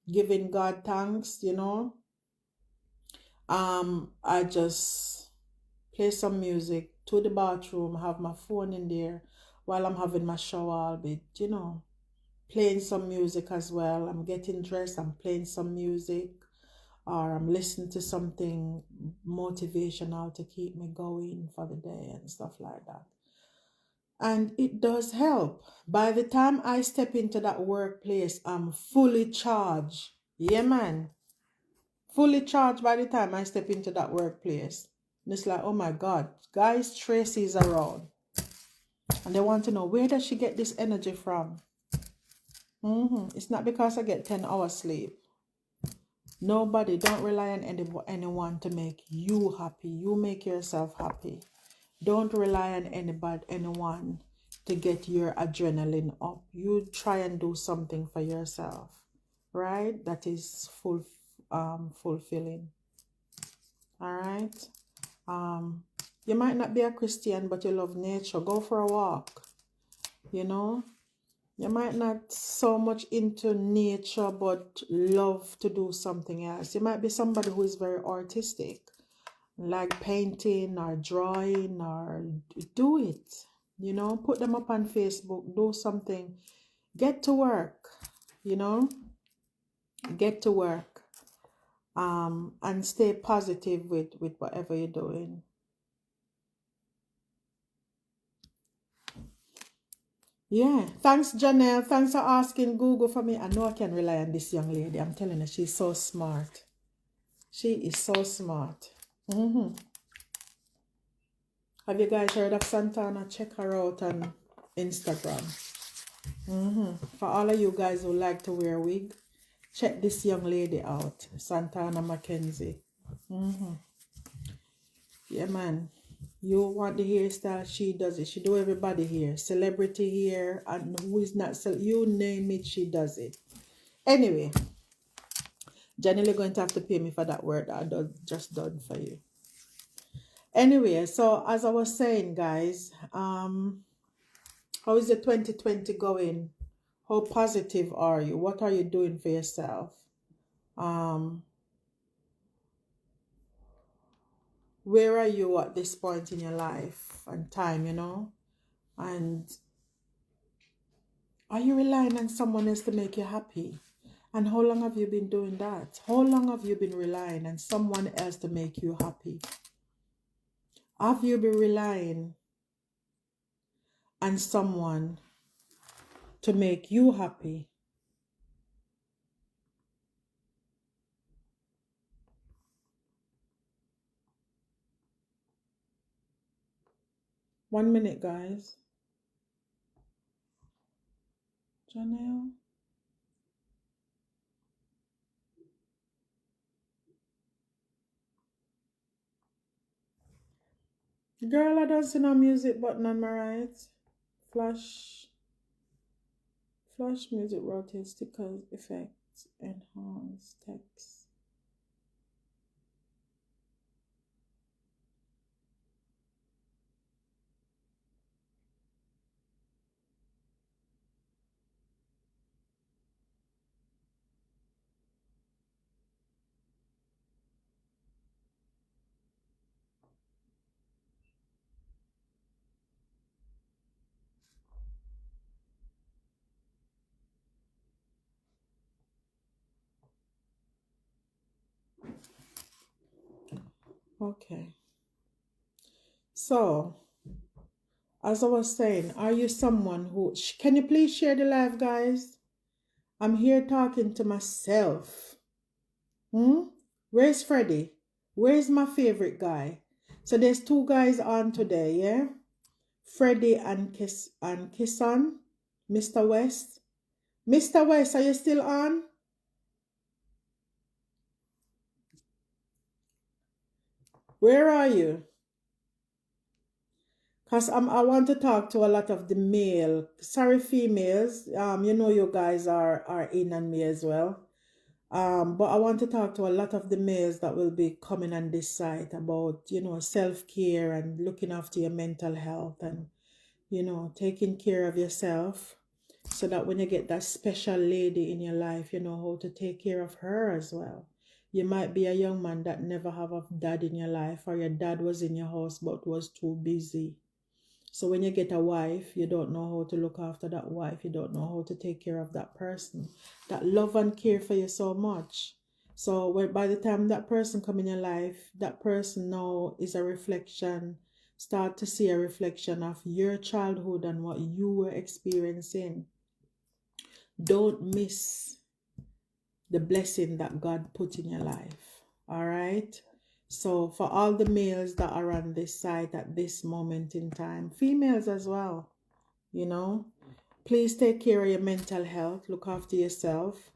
giving God thanks, I just play some music to the bathroom, have my phone in there while I'm having my shower. I'll be, playing some music as well. I'm getting dressed, I'm playing some music, or I'm listening to something motivational to keep me going for the day and stuff like that. And it does help. By the time I step into that workplace, I'm fully charged. Yeah, man. Fully charged by the time I step into that workplace. And it's like, oh my God, guys, Tracey's around. And they want to know, where does she get this energy from? It's not because I get 10 hours sleep. Nobody, don't rely on anyone to make you happy. You make yourself happy. Don't rely on anyone to get your adrenaline up. You try and do something for yourself, right? That is fulfilling. All right. You might not be a Christian, but you love nature. Go for a walk. You might not so much into nature, but love to do something else. You might be somebody who is very artistic, like painting or drawing, or do it. Put them up on Facebook, do something. Get to work, get to work. And stay positive with whatever you're doing. Yeah, thanks, Janelle. Thanks for asking Google for me. I know I can rely on this young lady. I'm telling you, she's so smart. She is so smart. Have you guys heard of Santana? Check her out on Instagram. For all of you guys who like to wear a wig, check this young lady out, Santana Mackenzie. Yeah, man. You want the hairstyle, she does it. She do everybody here. Celebrity hair, and who is not, you name it, she does it. Anyway, Janelle, going to have to pay me for that word I just done for you. Anyway, so as I was saying, guys, how is the 2020 going? How positive are you? What are you doing for yourself? Um, where are you at this point in your life and time, you know? And are you relying on someone else to make you happy? And how long have you been doing that? How long have you been relying on someone else to make you happy? Have you been relying on someone to make you happy? One minute, guys. Janelle? Girl, I don't see no music button on my right. Flash. Flash music rotate stickers, effects, enhance text. Okay. So, as I was saying, are you someone who... Can you please share the live, guys? I'm here talking to myself. Where's Freddie? Where's my favorite guy? So there's two guys on today, yeah? Freddie and Kissan. Mr. West. Mr. West, are you still on? Where are you? Because I want to talk to a lot of the male, sorry females, you know you guys are in on me as well. But I want to talk to a lot of the males that will be coming on this site about, you know, self-care and looking after your mental health and, you know, taking care of yourself so that when you get that special lady in your life, you know how to take care of her as well. You might be a young man that never have a dad in your life, or your dad was in your house but was too busy. So when you get a wife, you don't know how to look after that wife. You don't know how to take care of that person that love and care for you so much. So by the time that person come in your life, that person now is a reflection, start to see a reflection of your childhood and what you were experiencing. Don't miss the blessing that God put in your life. All right? So for all the males that are on this site at this moment in time, females as well, you know, please take care of your mental health, look after yourself,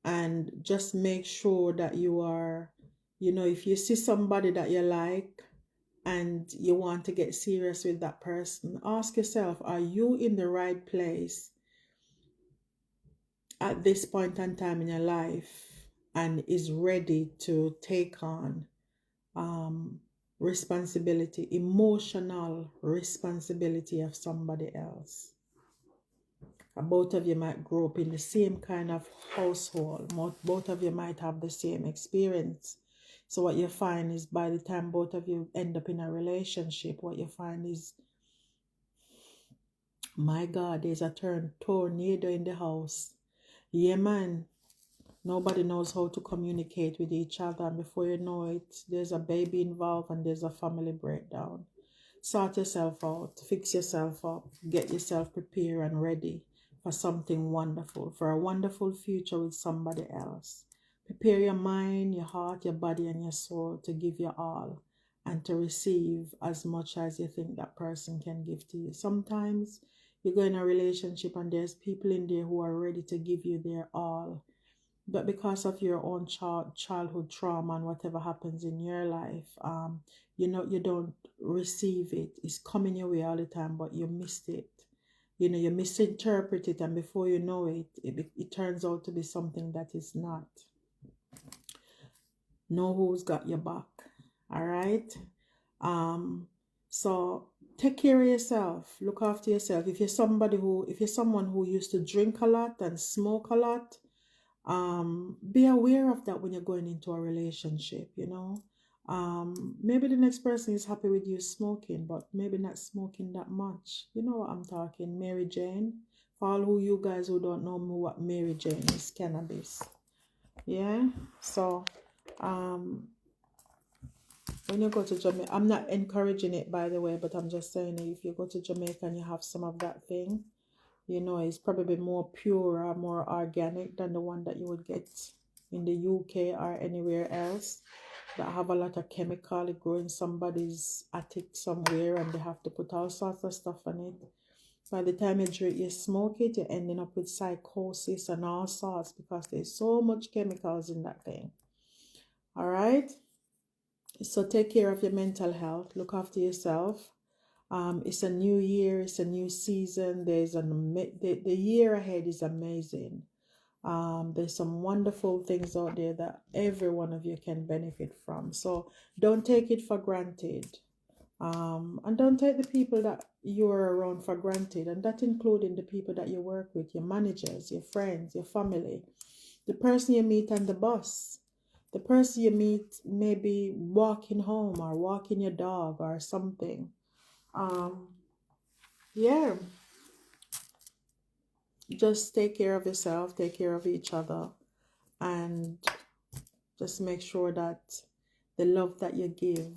and just make sure that you are, you know, if you see somebody that you like and you want to get serious with that person, ask yourself, are you in the right place at this point in time in your life and is ready to take on responsibility, emotional responsibility of somebody else? Both of you might grow up in the same kind of household. Both of you might have the same experience. So what you find is by the time both of you end up in a relationship, what you find is, my God, there's a tornado in the house. Yeah, man. Nobody knows how to communicate with each other. And before you know it, there's a baby involved and there's a family breakdown. Sort yourself out, fix yourself up, get yourself prepared and ready for something wonderful, for a wonderful future with somebody else. Prepare your mind, your heart, your body, and your soul to give your all and to receive as much as you think that person can give to you. Sometimes you go in a relationship and there's people in there who are ready to give you their all. But because of your own childhood trauma and whatever happens in your life, you know, you don't receive it. It's coming your way all the time, but you missed it. You know, you misinterpret it, and before you know it, it turns out to be something that is not. Know who's got your back. All right. So take care of yourself. Look after yourself. If you're someone who used to drink a lot and smoke a lot, Be aware of that when you're going into a relationship, maybe the next person is happy with you smoking, but maybe not smoking that much. You know what I'm talking, Mary Jane. For all who you guys who don't know what Mary Jane is, cannabis. Yeah. So when you go to Jamaica, I'm not encouraging it, by the way, but I'm just saying, if you go to Jamaica and you have some of that thing, it's probably more pure or more organic than the one that you would get in the UK or anywhere else that have a lot of chemical. It grow in somebody's attic somewhere and they have to put all sorts of stuff on it. By the time you smoke it, you're ending up with psychosis and all sorts because there's so much chemicals in that thing. All right? So take care of your mental health. Look after yourself. It's a new year. It's a new season. The year ahead is amazing. There's some wonderful things out there that every one of you can benefit from. So don't take it for granted. And don't take the people that you're around for granted. And that including the people that you work with, your managers, your friends, your family, the person you meet on the bus, the person you meet maybe walking home or walking your dog or something. Yeah. Just take care of yourself, take care of each other, and just make sure that the love that you give,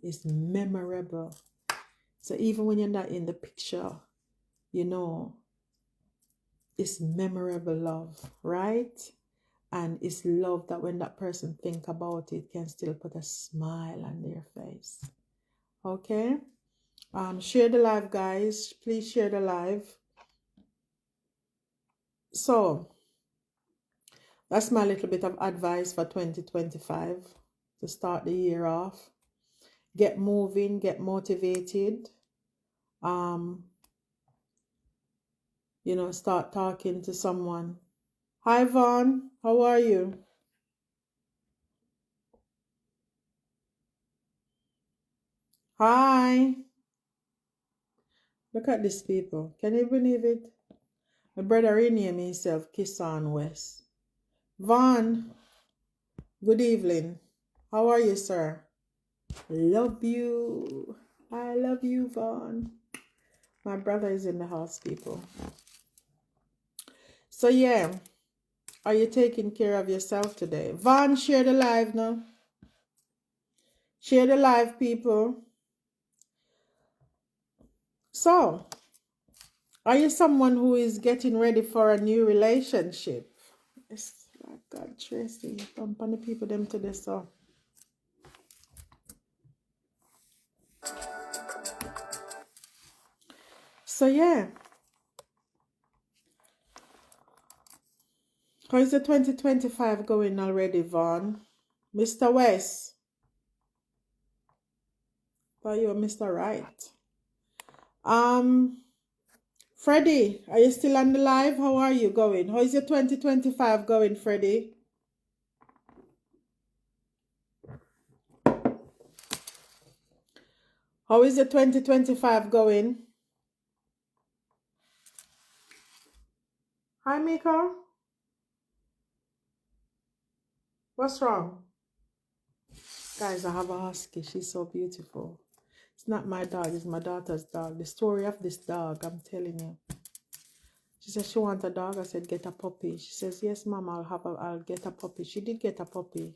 is memorable. So even when you're not in the picture, it's memorable love, right? And it's love that when that person think about it, can still put a smile on their face. Okay? Share the live, guys. Please share the live. So, that's my little bit of advice for 2025 to start the year off. Get moving, get motivated. Start talking to someone. Hi, Vaughn. How are you? Hi. Look at these people. Can you believe it? My brother renamed himself Kisan West. Vaughn, good evening. How are you, sir? Love you. I love you, Vaughn. My brother is in the house, people. So, yeah. Are you taking care of yourself today? Vaughn, share the live now. Share the live, people. So, are you someone who is getting ready for a new relationship? It's like God, Tracey. Pump on the people them to this. So, yeah. How is the 2025 going already, Vaughn? Mr. West? Thought you were Mr. Right. Freddie, are you still on the live? How are you going? How is your 2025 going, Freddie? How is your 2025 going? Hi, Miko. What's wrong? Guys, I have a husky. She's so beautiful. It's not my dog. It's my daughter's dog. The story of this dog, I'm telling you. She said she wants a dog. I said, get a puppy. She says, yes, Mom, I'll get a puppy. She did get a puppy.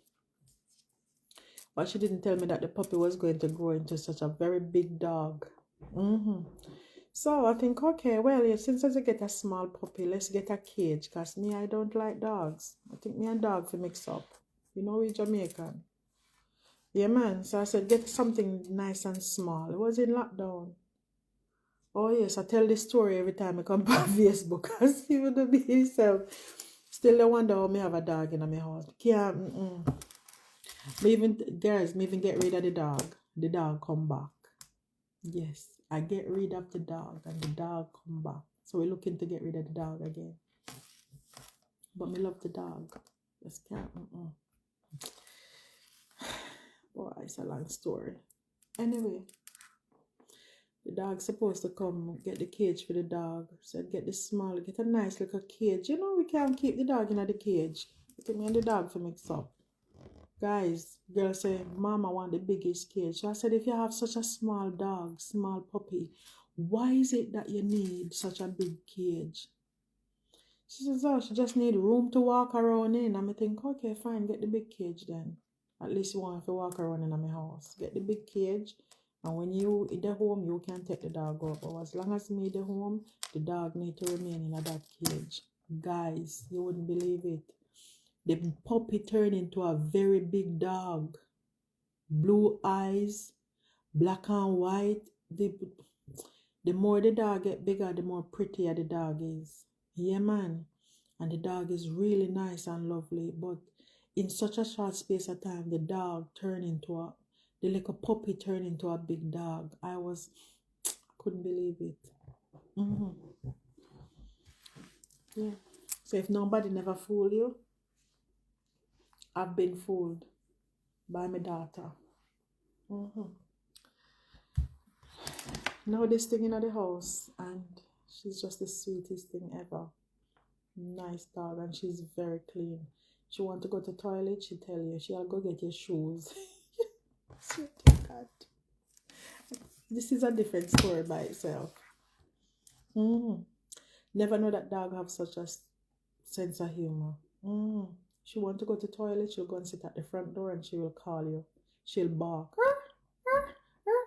But she didn't tell me that the puppy was going to grow into such a very big dog. So I think, okay, well, yeah, since I get a small puppy, let's get a cage. Because me, I don't like dogs. I think me and dog will mix up. We Jamaican. Yeah, man. So I said, get something nice and small. It was in lockdown. Oh, yes. I tell this story every time I come on Facebook. Because even though me himself, still I wonder how me have a dog in my house. Can't, Me even get rid of the dog. The dog come back. Yes. I get rid of the dog and the dog come back. So we're looking to get rid of the dog again. But me love the dog. Just can't, Boy, it's a long story. Anyway, The dog's supposed to come get the cage for the dog. Said get the small, get a nice little cage. You know we can't keep the dog in the cage. Put me and the dog for mix up. Guys, girl say, Mama want the biggest cage. So I said, if you have such a small dog, small puppy, why is it that you need such a big cage? She says, oh, she just need room to walk around in. And I think, okay, fine, get the big cage then. At least you want to walk around in my house. Get the big cage. And when you in the home, you can take the dog out. But as long as me the home, the dog need to remain in that cage. Guys, you wouldn't believe it. The puppy turned into a very big dog. Blue eyes, black and white. The more the dog get bigger, the more prettier the dog is. Yeah, man. And the dog is really nice and lovely. But in such a short space of time, the little puppy turned into a big dog. I couldn't believe it. Yeah. So if nobody never fool you, I've been fooled by my daughter. Now this thing in the house, and she's just the sweetest thing ever. Nice dog, and she's very clean. She want to go to toilet, she tell you, she'll go get your shoes. Sweet God. This is a different story by itself. Never know that dog have such a sense of humor. She want to go to toilet, she'll go and sit at the front door and she will call you. She'll bark.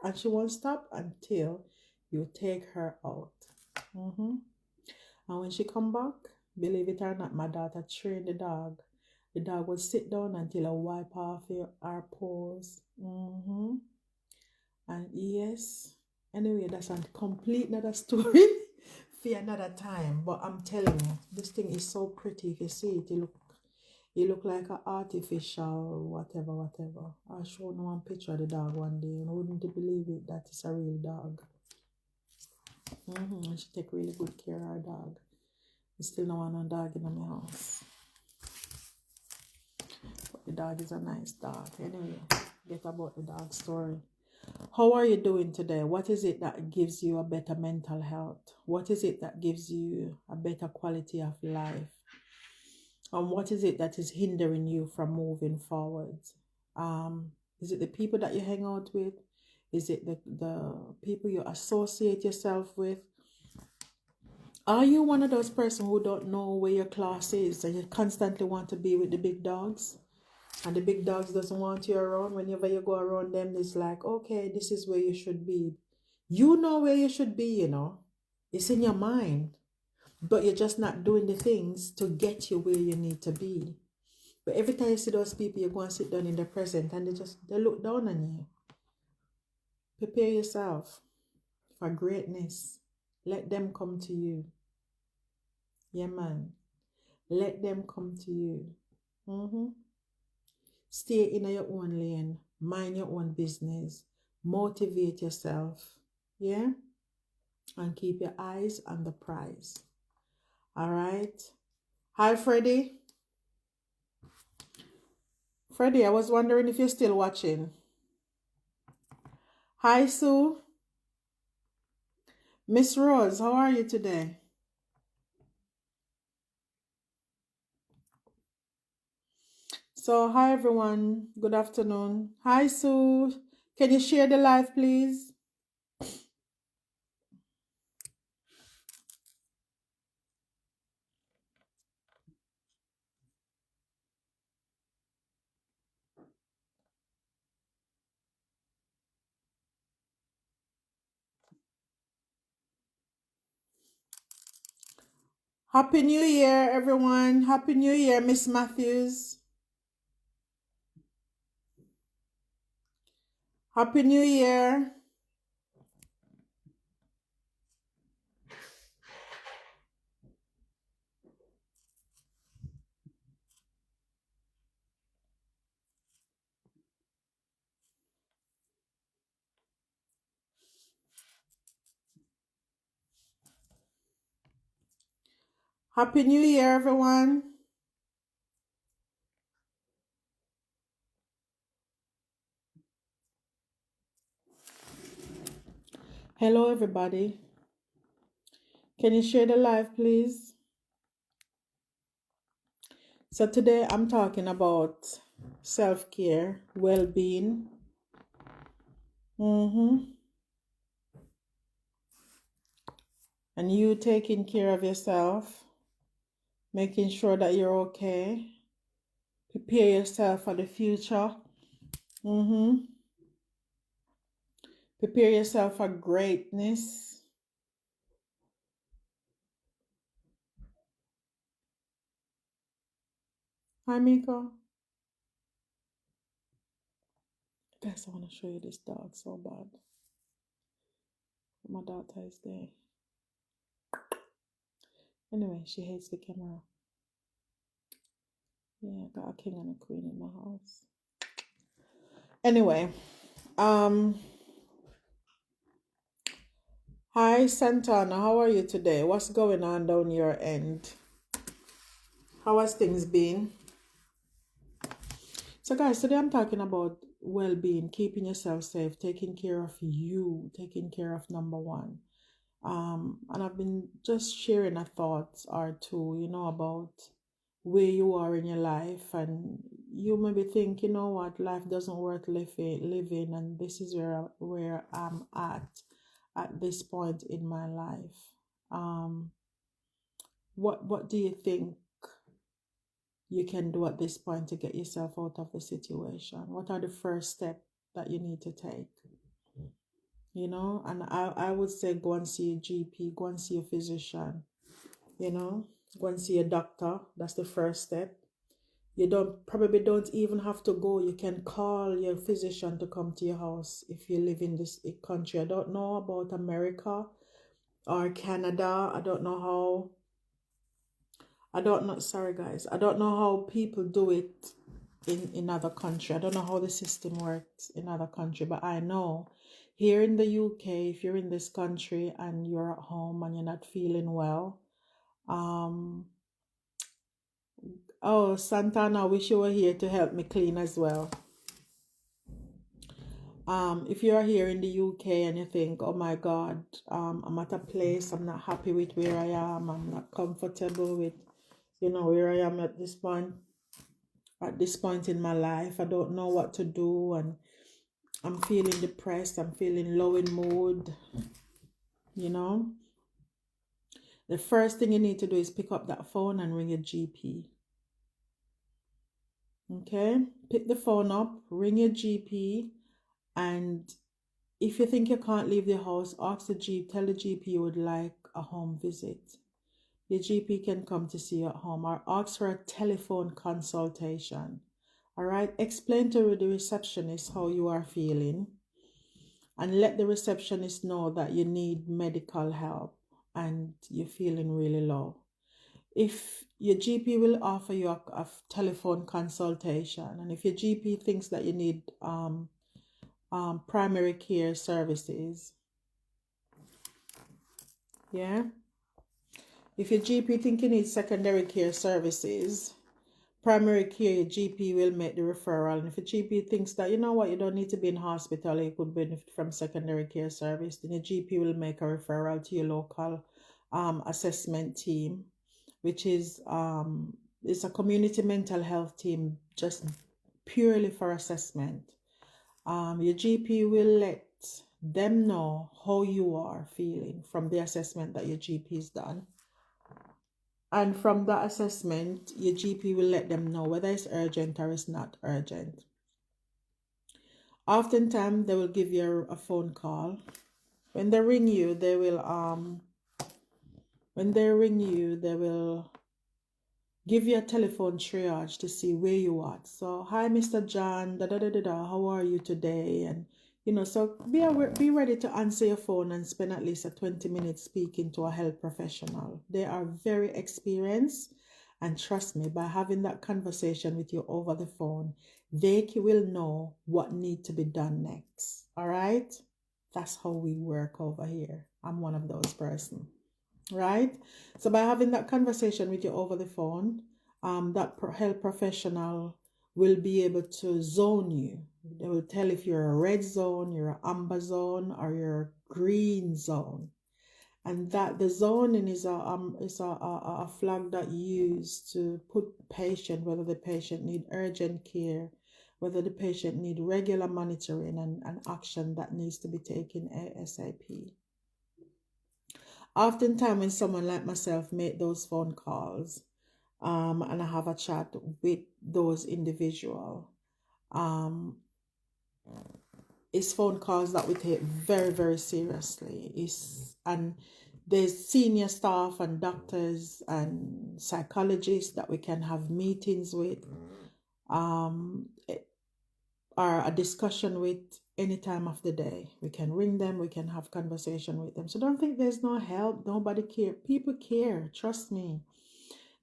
And she won't stop until you take her out. And when she come back, believe it or not, my daughter trained the dog. The dog will sit down until I wipe off her paws. And yes, anyway, that's a complete another story for another time. But I'm telling you, this thing is so pretty. If you see it, it look like an artificial whatever. I'll show you one picture of the dog one day, and wouldn't you believe it that it's a real dog. And she take really good care of her dog. I still don't want a dog in my house. But the dog is a nice dog. Anyway, get about the dog story. How are you doing today? What is it that gives you a better mental health? What is it that gives you a better quality of life? And what is it that is hindering you from moving forward? Is it the people that you hang out with? Is it the people you associate yourself with? Are you one of those persons who don't know where your class is and you constantly want to be with the big dogs? And the big dogs doesn't want you around. Whenever you go around them, it's like, okay, this is where you should be. You know where you should be, you know. It's in your mind. But you're just not doing the things to get you where you need to be. But every time you see those people, you go and sit down in the present and they look down on you. Prepare yourself for greatness. Let them come to you. Yeah, man. Let them come to you. Stay in your own lane. Mind your own business. Motivate yourself. Yeah? And keep your eyes on the prize. All right? Hi, Freddie. Freddie, I was wondering if you're still watching. Hi, Sue. Miss Rose, how are you today? So, hi, everyone. Good afternoon. Hi, Sue. Can you share the live, please? Happy New Year, everyone. Happy New Year, Miss Matthews. Happy New Year. Happy New Year, everyone. Hello, everybody. Can you share the live, please? So today I'm talking about self-care, well-being. And you taking care of yourself, making sure that you're okay. Prepare yourself for the future. Prepare yourself for greatness. Hi, Miko. Guys, I want to show you this dog so bad. My daughter is there. Anyway, she hates the camera. Yeah, I got a king and a queen in my house. Anyway, hi Santana, how are you today? What's going on down your end? How has things been? So guys, today I'm talking about well-being, keeping yourself safe, taking care of you, taking care of number one. And I've been just sharing a thought or two, about where you are in your life, and you maybe think, you know what, life doesn't worth living, and this is where I'm at this point in my life. What do you think you can do at this point to get yourself out of the situation? What are the first steps that you need to take? And I would say go and see a GP, go and see a physician, go and see a doctor. That's the first step. You probably don't even have to go. You can call your physician to come to your house if you live in this country. I don't know about America or Canada. Sorry guys. I don't know how people do it in other country. I don't know how the system works in other country, but I know here in the UK, if you're in this country and you're at home and you're not feeling well, oh, Santana, I wish you were here to help me clean as well. If you're here in the UK and you think, oh my God, I'm at a place, I'm not happy with where I am, I'm not comfortable with, where I am at this point in my life, I don't know what to do, and I'm feeling depressed, I'm feeling low in mood, the first thing you need to do is pick up that phone and ring your GP. Okay? Pick the phone up, ring your GP, and if you think you can't leave the house, tell the GP you would like a home visit. Your GP can come to see you at home, or ask for a telephone consultation. All right? Explain to the receptionist how you are feeling, and let the receptionist know that you need medical help and you're feeling really low. If your GP will offer you a telephone consultation, and if your GP thinks that you need primary care services, yeah, if your GP think you need secondary care services, primary care, your GP will make the referral. And if your GP thinks that, you know what, you don't need to be in hospital, you could benefit from secondary care service, then your GP will make a referral to your local assessment team, which is it's a community mental health team just purely for assessment. Your GP will let them know how you are feeling from the assessment that your GP's done. And from that assessment, your GP will let them know whether it's urgent or it's not urgent. Oftentimes, they will give you a phone call. When they ring you, they will give you a telephone triage to see where you are. So, hi, Mr. John, how are you today? And so be ready to answer your phone and spend at least 20 minutes speaking to a health professional. They are very experienced, and trust me, by having that conversation with you over the phone, they will know what needs to be done next. All right? That's how we work over here. I'm one of those persons. Right? So by having that conversation with you over the phone, that health professional will be able to zone you. They will tell if you're a red zone, you're an amber zone, or you're green zone. And that the zoning is a flag that you use to put patient, whether the patient need urgent care, whether the patient need regular monitoring and action that needs to be taken ASAP. Oftentimes when someone like myself make those phone calls, and I have a chat with those individual, it's phone calls that we take very, very seriously. And there's senior staff and doctors and psychologists that we can have meetings with, or a discussion with any time of the day. We can ring them, we can have conversation with them. So don't think there's no help, nobody care. People care, trust me.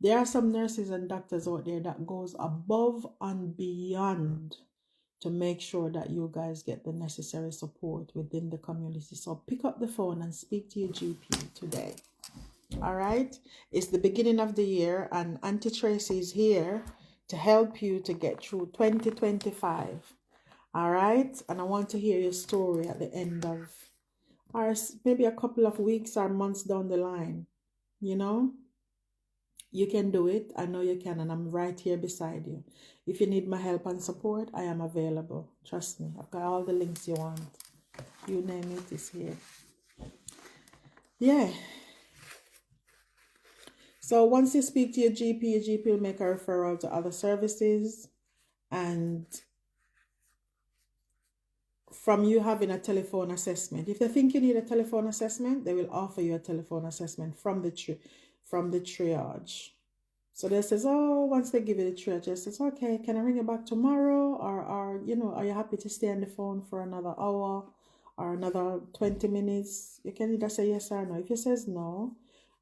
There are some nurses and doctors out there that goes above and beyond to make sure that you guys get the necessary support within the community. So pick up the phone and speak to your GP today. All right? It's the beginning of the year, and Auntie Tracey is here to help you to get through 2025. All right? And I want to hear your story at the end of, or maybe a couple of weeks or months down the line. You know? You can do it. I know you can, and I'm right here beside you. If you need my help and support, I am available. Trust me. I've got all the links you want. You name it, it's here. Yeah. So once you speak to your GP will make a referral to other services. And from you having a telephone assessment, if they think you need a telephone assessment, they will offer you a telephone assessment from the triage. So they says, oh, once they give you the triage, they says, okay, can I ring you back tomorrow? Or are you happy to stay on the phone for another hour or another 20 minutes? You can either say yes or no. If you says no,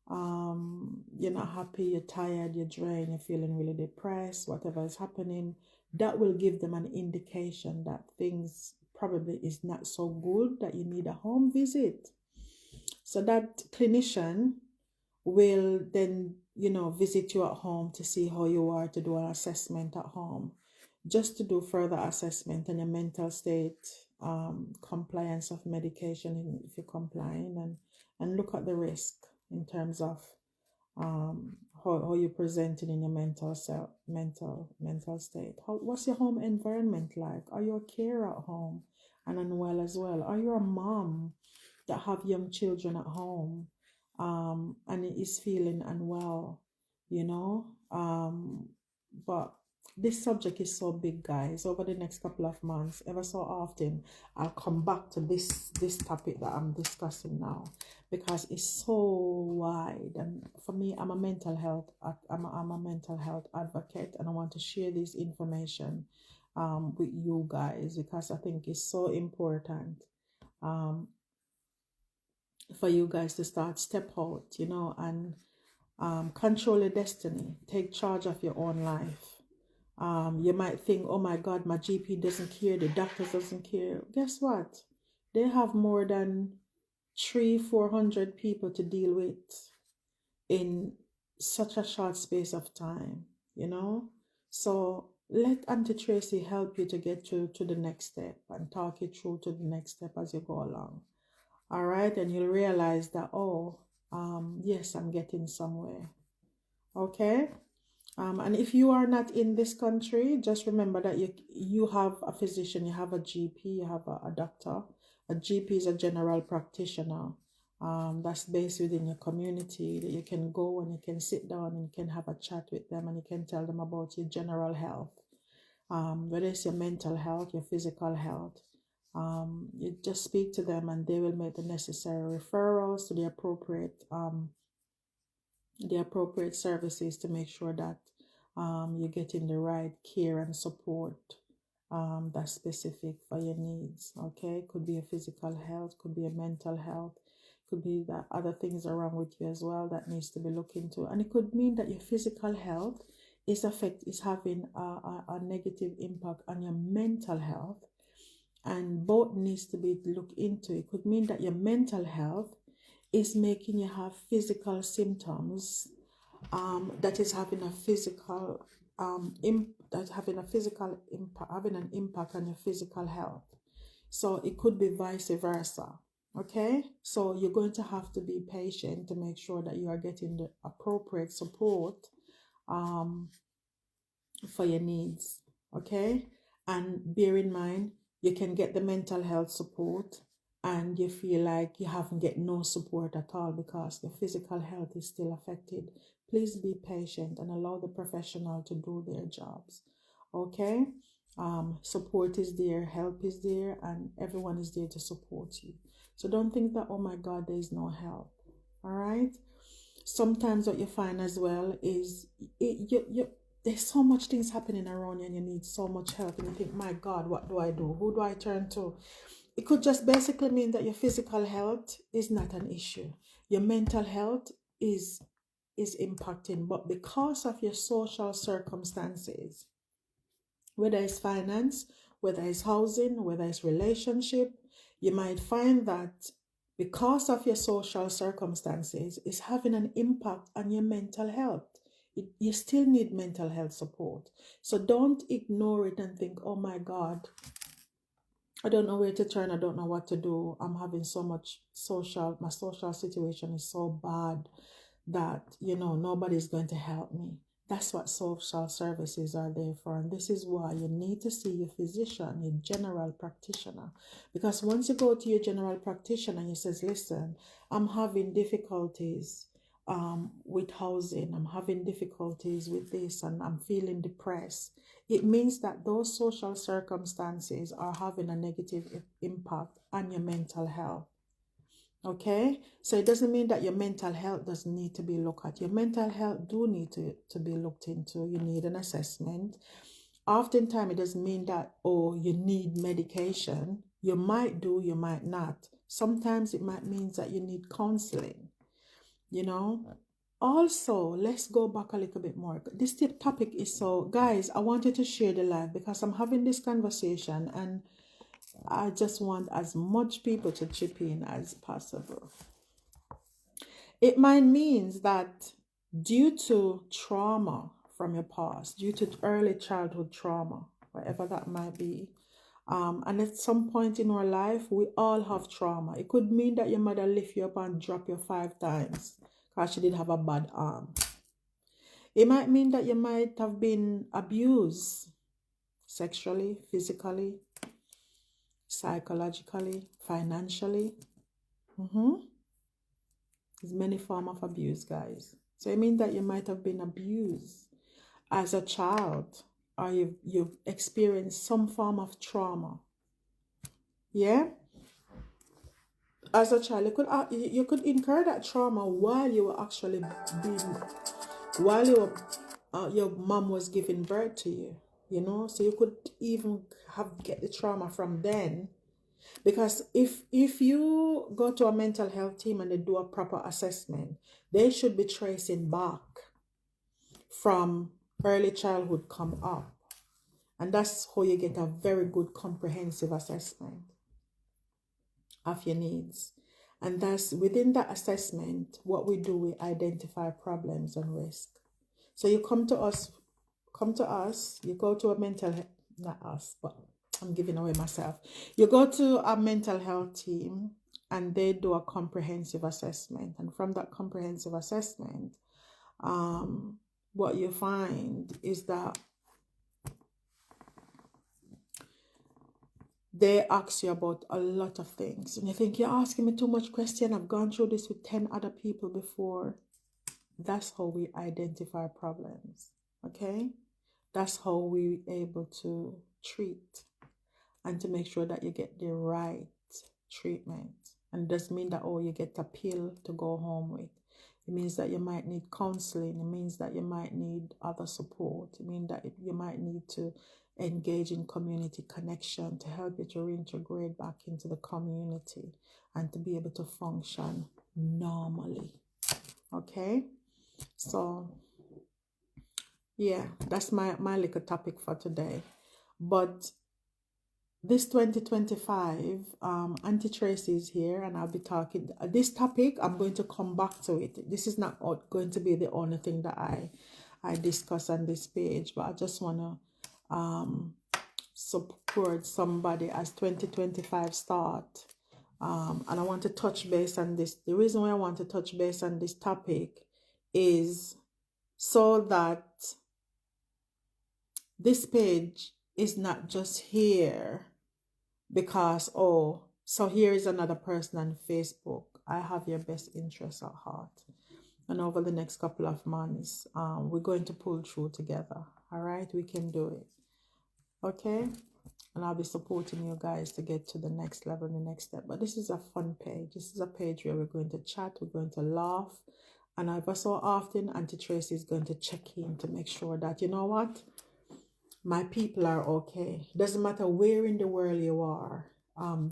you're not happy, you're tired, you're drained, you're feeling really depressed, whatever is happening, that will give them an indication that things probably is not so good, that you need a home visit. So that clinician will then, visit you at home to see how you are, to do an assessment at home, just to do further assessment on your mental state, compliance of medication if you're complying, and look at the risk in terms of how you're presenting in your mental state. What's your home environment like? Are you a carer at home and unwell as well? Are you a mom that have young children at home, and is feeling unwell, but this subject is so big, guys. Over the next couple of months, ever so often, I'll come back to this topic that I'm discussing now, because it's so wide. And for me, I'm a mental health advocate, and I want to share this information with you guys, because I think it's so important for you guys to step out, and control your destiny. Take charge of your own life. You might think, oh my God, my GP doesn't care, the doctors doesn't care. Guess what? They have more than 300-400 people to deal with in such a short space of time, So let Auntie Tracey help you to get to the next step and talk you through to the next step as you go along. All right, and you'll realize that, yes, I'm getting somewhere. Okay. And if you are not in this country, just remember that you have a physician, you have a GP, you have a doctor. A GP is a general practitioner. That's based within your community, that you can go and you can sit down and you can have a chat with them, and you can tell them about your general health, whether it's your mental health, your physical health. You just speak to them, and they will make the necessary referrals to the appropriate services to make sure that you're getting the right care and support that's specific for your needs. Okay, could be a physical health, could be a mental health, could be that other things are wrong with you as well that needs to be looked into, and it could mean that your physical health is having a negative impact on your mental health, and both needs to be looked into. It could mean that your mental health is making you have physical symptoms that is having a physical impact on your physical health. So it could be vice versa. Okay, so you're going to have to be patient to make sure that you are getting the appropriate support um, for your needs. Okay, and bear in mind, you can get the mental health support and you feel like you haven't get no support at all because the physical health is still affected. Please be patient and allow the professional to do their jobs. Okay, support is there, help is there, and everyone is there to support you. So don't think that, oh my God, there is no help. All right. Sometimes what you find as well is there's so much things happening around you and you need so much help and you think, my God, what do I do? Who do I turn to? It could just basically mean that your physical health is not an issue. Your mental health is impacting, but because of your social circumstances, whether it's finance, whether it's housing, whether it's relationship, you might find that because of your social circumstances, it's having an impact on your mental health. You still need mental health support. So don't ignore it and think, oh my God, I don't know where to turn. I don't know what to do. I'm having so much my social situation is so bad that, nobody's going to help me. That's what social services are there for. And this is why you need to see your physician, your general practitioner. Because once you go to your general practitioner and he says, listen, I'm having difficulties with housing, I'm having difficulties with this, and I'm feeling depressed, it means that those social circumstances are having a negative impact on your mental health. Okay, so it doesn't mean that your mental health doesn't need to be looked at. Your mental health do need to be looked into. You need an assessment. Oftentimes it doesn't mean that, oh, you need medication. You might do, you might not. Sometimes it might mean that you need counseling, Also, let's go back a little bit more. This topic is so, guys, I wanted to share the live because I'm having this conversation and I just want as much people to chip in as possible. It might mean that due to trauma from your past, due to early childhood trauma, whatever that might be, and at some point in our life, we all have trauma. It could mean that your mother lift you up and drop you 5 times because she did have a bad arm. It might mean that you might have been abused sexually, physically, psychologically, financially. There's many forms of abuse, guys. So it means that you might have been abused as a child or you've experienced some form of trauma. Yeah? As a child, you could incur that trauma while you were actually while your mom was giving birth to you, So you could even get the trauma from then. Because if you go to a mental health team and they do a proper assessment, they should be tracing back from early childhood come up. And that's how you get a very good comprehensive assessment of your needs. And that's within that assessment, what we do, we identify problems and risk. So you come to us, you go to a mental health, not us, but I'm giving away myself. You go to a mental health team and they do a comprehensive assessment. And from that comprehensive assessment, what you find is that they ask you about a lot of things. And you think, you're asking me too much question. I've gone through this with 10 other people before. That's how we identify problems. Okay? That's how we're able to treat and to make sure that you get the right treatment. And it doesn't mean that, oh, you get a pill to go home with. It means that you might need counseling. It means that you might need other support. It means that you might need to engage in community connection to help you to reintegrate back into the community and to be able to function normally. Okay? So, yeah, that's my little topic for today. But this 2025, Auntie Tracey is here and I'll be talking. This topic, I'm going to come back to it. This is not going to be the only thing that I discuss on this page, but I just want to support somebody as 2025 start. And I want to touch base on this. The reason why I want to touch base on this topic is so that this page is not just here because, oh, so here is another person on Facebook. I have your best interests at heart. And over the next couple of months, we're going to pull through together. All right, we can do it. Okay, and I'll be supporting you guys to get to the next level, the next step. But this is a fun page. This is a page where we're going to chat, we're going to laugh, and ever so often, Auntie Tracey is going to check in to make sure that, you know what, my people are okay. Doesn't matter where in the world you are.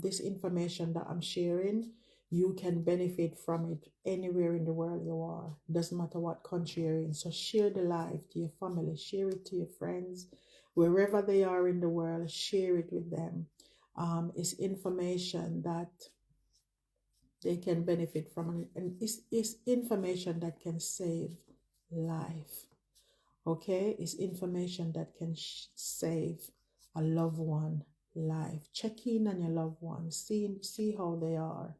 This information that I'm sharing, you can benefit from it anywhere in the world you are. Doesn't matter what country you're in. So share the life to your family, share it to your friends, wherever they are in the world, share it with them. It's information that they can benefit from, and it's information that can save life. Okay, it's information that can save a loved one life. Check in on your loved ones, see how they are.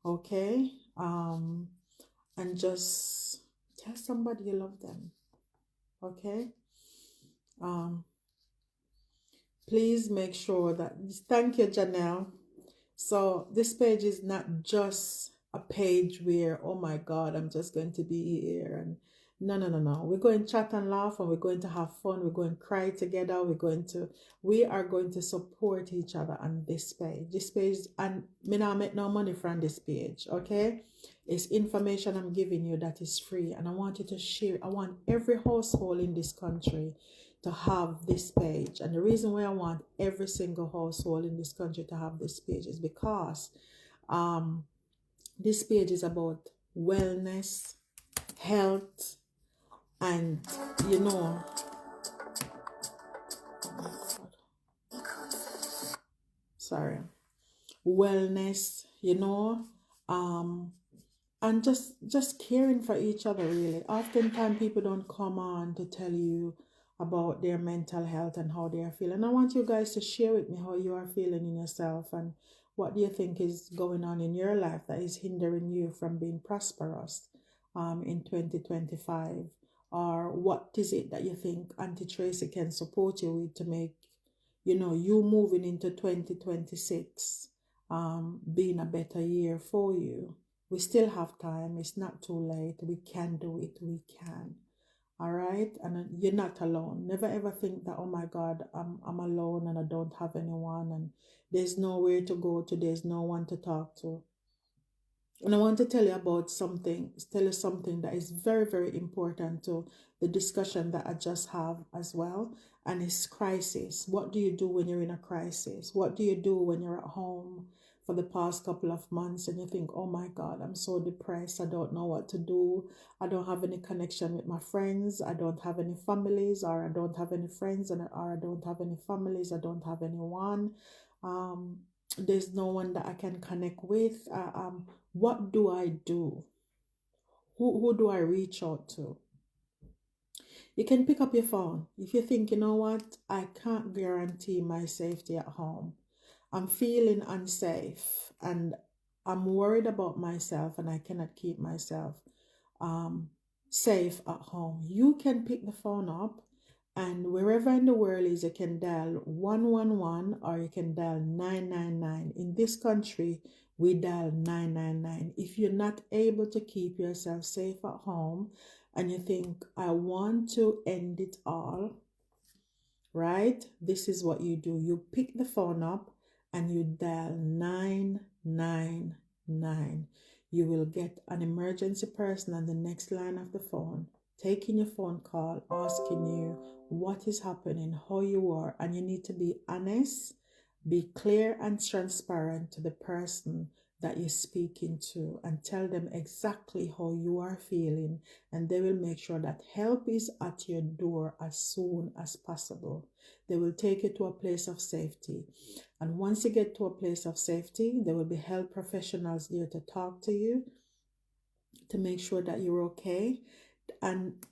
Okay, and just tell somebody you love them. Okay, please make sure that, thank you, Janelle. So this page is not just a page where, oh my God, I'm just going to be here. And no. We're going to chat and laugh, and we're going to have fun. We're going to cry together. We are going to support each other on this page. This page, and me not make no money from this page, okay? It's information I'm giving you that is free, and I want you to share. I want every household in this country to have this page. And the reason why I want every single household in this country to have this page is because this page is about wellness, health, and you know, sorry, wellness, you know, and just caring for each other, really. Oftentimes people don't come on to tell you about their mental health and how they are feeling. I want you guys to share with me how you are feeling in yourself, and what do you think is going on in your life that is hindering you from being prosperous in 2025, or what is it that you think Auntie Tracey can support you with to make, you know, you moving into 2026 being a better year for you. We still have time. It's not too late. We can do it. We can. All right. And you're not alone. Never ever think that, oh my God, I'm alone and I don't have anyone and there's nowhere to go to. There's no one to talk to. And I want to tell you something that is very, very important to the discussion that I just have as well. And it's crisis. What do you do when you're in a crisis? What do you do when you're at home for the past couple of months and you think, oh my God, I'm so depressed. I don't know what to do. I don't have any connection with my friends. I don't have any families, or I don't have any friends, or I don't have any families. I don't have anyone. There's no one that I can connect with. What do I do? Who do I reach out to? You can pick up your phone. If you think, you know what, I can't guarantee my safety at home. I'm feeling unsafe and I'm worried about myself and I cannot keep myself safe at home. You can pick the phone up, and wherever in the world is, you can dial 111 or you can dial 999. In this country, we dial 999. If you're not able to keep yourself safe at home and you think, I want to end it all, right? This is what you do. You pick the phone up and you dial 999. You will get an emergency person on the next line of the phone, taking your phone call, asking you what is happening, how you are, and you need to be honest, be clear and transparent to the person that you're speaking to, and tell them exactly how you are feeling, and they will make sure that help is at your door as soon as possible. They will take you to a place of safety. And once you get to a place of safety, there will be health professionals there to talk to you, to make sure that you're okay. And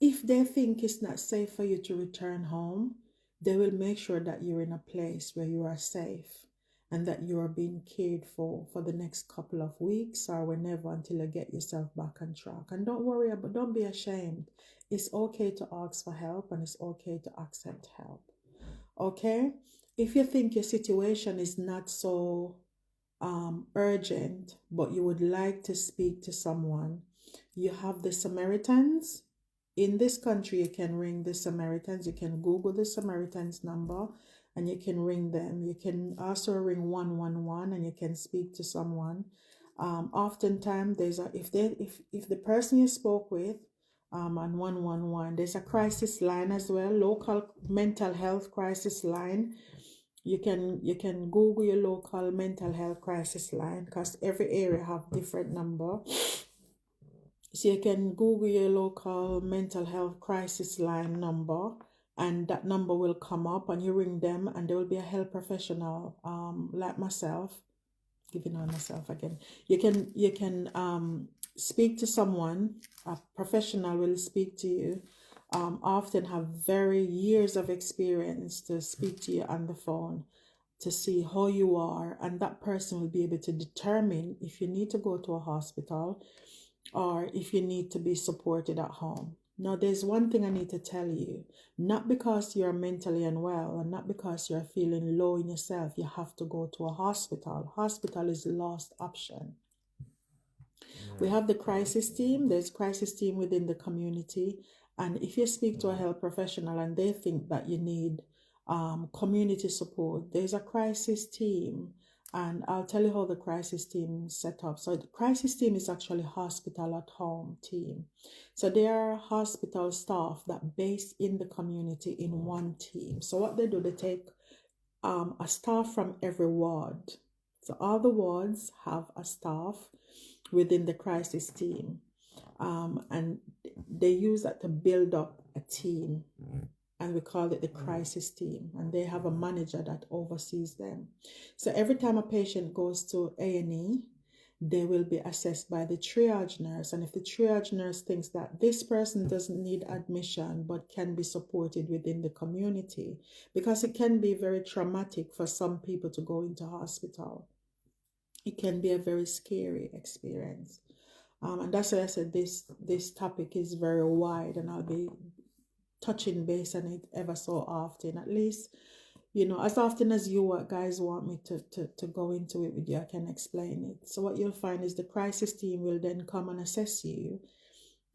if they think it's not safe for you to return home, they will make sure that you're in a place where you are safe. and that you are being cared for the next couple of weeks or whenever until you get yourself back on track. And don't worry about, don't be ashamed. It's okay to ask for help and it's okay to accept help. Okay? If you think your situation is not so urgent, but you would like to speak to someone, you have the Samaritans. In this country, you can ring the Samaritans. You can Google the Samaritans number and you can ring them. You can also ring 111 and you can speak to someone. Oftentimes, there's a if the person you spoke with on 111, there's a crisis line as well, local mental health crisis line. You can Google your local mental health crisis line because every area have different number. So you can Google your local mental health crisis line number, and that number will come up, and you ring them, and there will be a health professional, like myself, giving on myself again. You can speak to someone. A professional will speak to you. Often have very years of experience to speak to you on the phone to see how you are, and that person will be able to determine if you need to go to a hospital or if you need to be supported at home. Now, there's one thing I need to tell you. Not because you're mentally unwell and not because you're feeling low in yourself, you have to go to a hospital. Hospital is the last option. We have the crisis team. There's crisis team within the community. And if you speak to a health professional and they think that you need community support, there's a crisis team. And I'll tell you how the crisis team is set up. So the crisis team is actually hospital at home team. So they are hospital staff that based in the community in one team. So what they do, they take a staff from every ward. So all the wards have a staff within the crisis team. And they use that to build up a team. And we call it the crisis team. And they have a manager that oversees them. So every time a patient goes to A&E, they will be assessed by the triage nurse. And if the triage nurse thinks that this person doesn't need admission but can be supported within the community, because it can be very traumatic for some people to go into hospital. It can be a very scary experience. And that's why I said this topic is very wide, and I'll be touching base on it ever so often. At least, as often as you guys want me to go into it with you, I can explain it. So what you'll find is the crisis team will then come and assess you.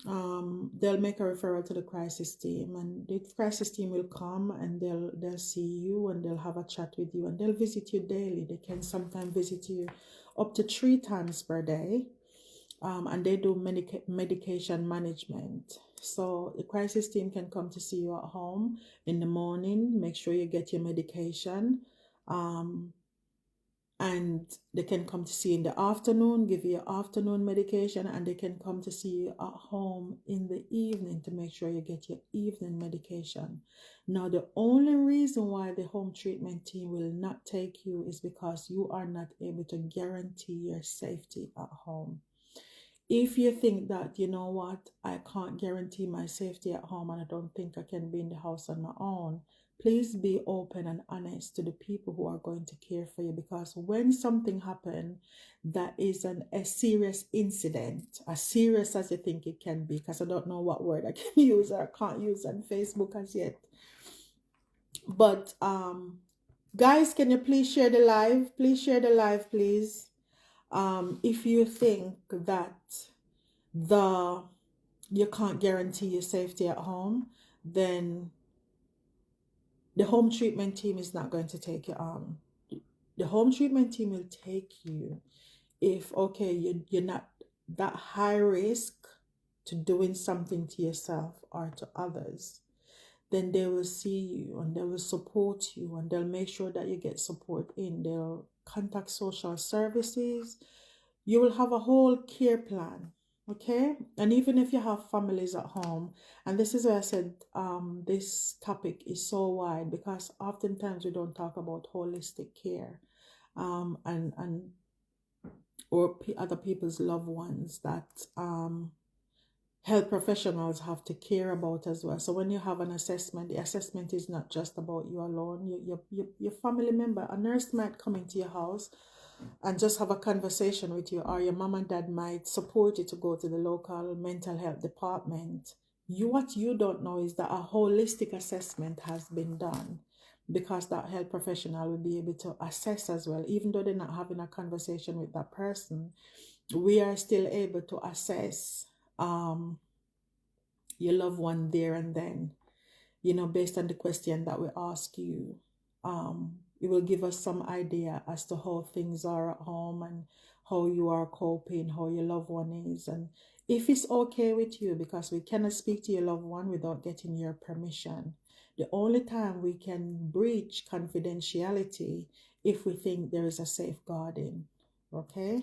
They'll make a referral to the crisis team, and the crisis team will come and they'll see you and they'll have a chat with you and they'll visit you daily. They can sometimes visit you up to 3 times per day. And they do medication management. So the crisis team can come to see you at home in the morning, make sure you get your medication. And they can come to see you in the afternoon, give you your afternoon medication, and they can come to see you at home in the evening to make sure you get your evening medication. Now, the only reason why the home treatment team will not take you is because you are not able to guarantee your safety at home. If you think that, you know what, I can't guarantee my safety at home and I don't think I can be in the house on my own, please be open and honest to the people who are going to care for you. Because when something happens that is a serious incident, as serious as you think it can be, because I don't know what word I can use or I can't use on Facebook as yet. But guys, can you please share the live? Please share the live, please. If you think that you can't guarantee your safety at home, then the home treatment team is not going to take you on. The home treatment team will take you if, okay, you're not that high risk to doing something to yourself or to others. Then they will see you and they will support you and they'll make sure that you get support in. They'll contact social services. You will have a whole care plan, okay? And even if you have families at home, and this is why I said this topic is so wide, because oftentimes we don't talk about holistic care or other people's loved ones that health professionals have to care about as well. So when you have an assessment, the assessment is not just about you alone. Your family member, a nurse might come into your house and just have a conversation with you, or your mom and dad might support you to go to the local mental health department. What you don't know is that a holistic assessment has been done, because that health professional will be able to assess as well. Even though they're not having a conversation with that person, we are still able to assess your loved one there and then, based on the question that we ask you. It will give us some idea as to how things are at home and how you are coping, how your loved one is, and if it's okay with you, because we cannot speak to your loved one without getting your permission. The only time we can breach confidentiality if we think there is a safeguarding, okay?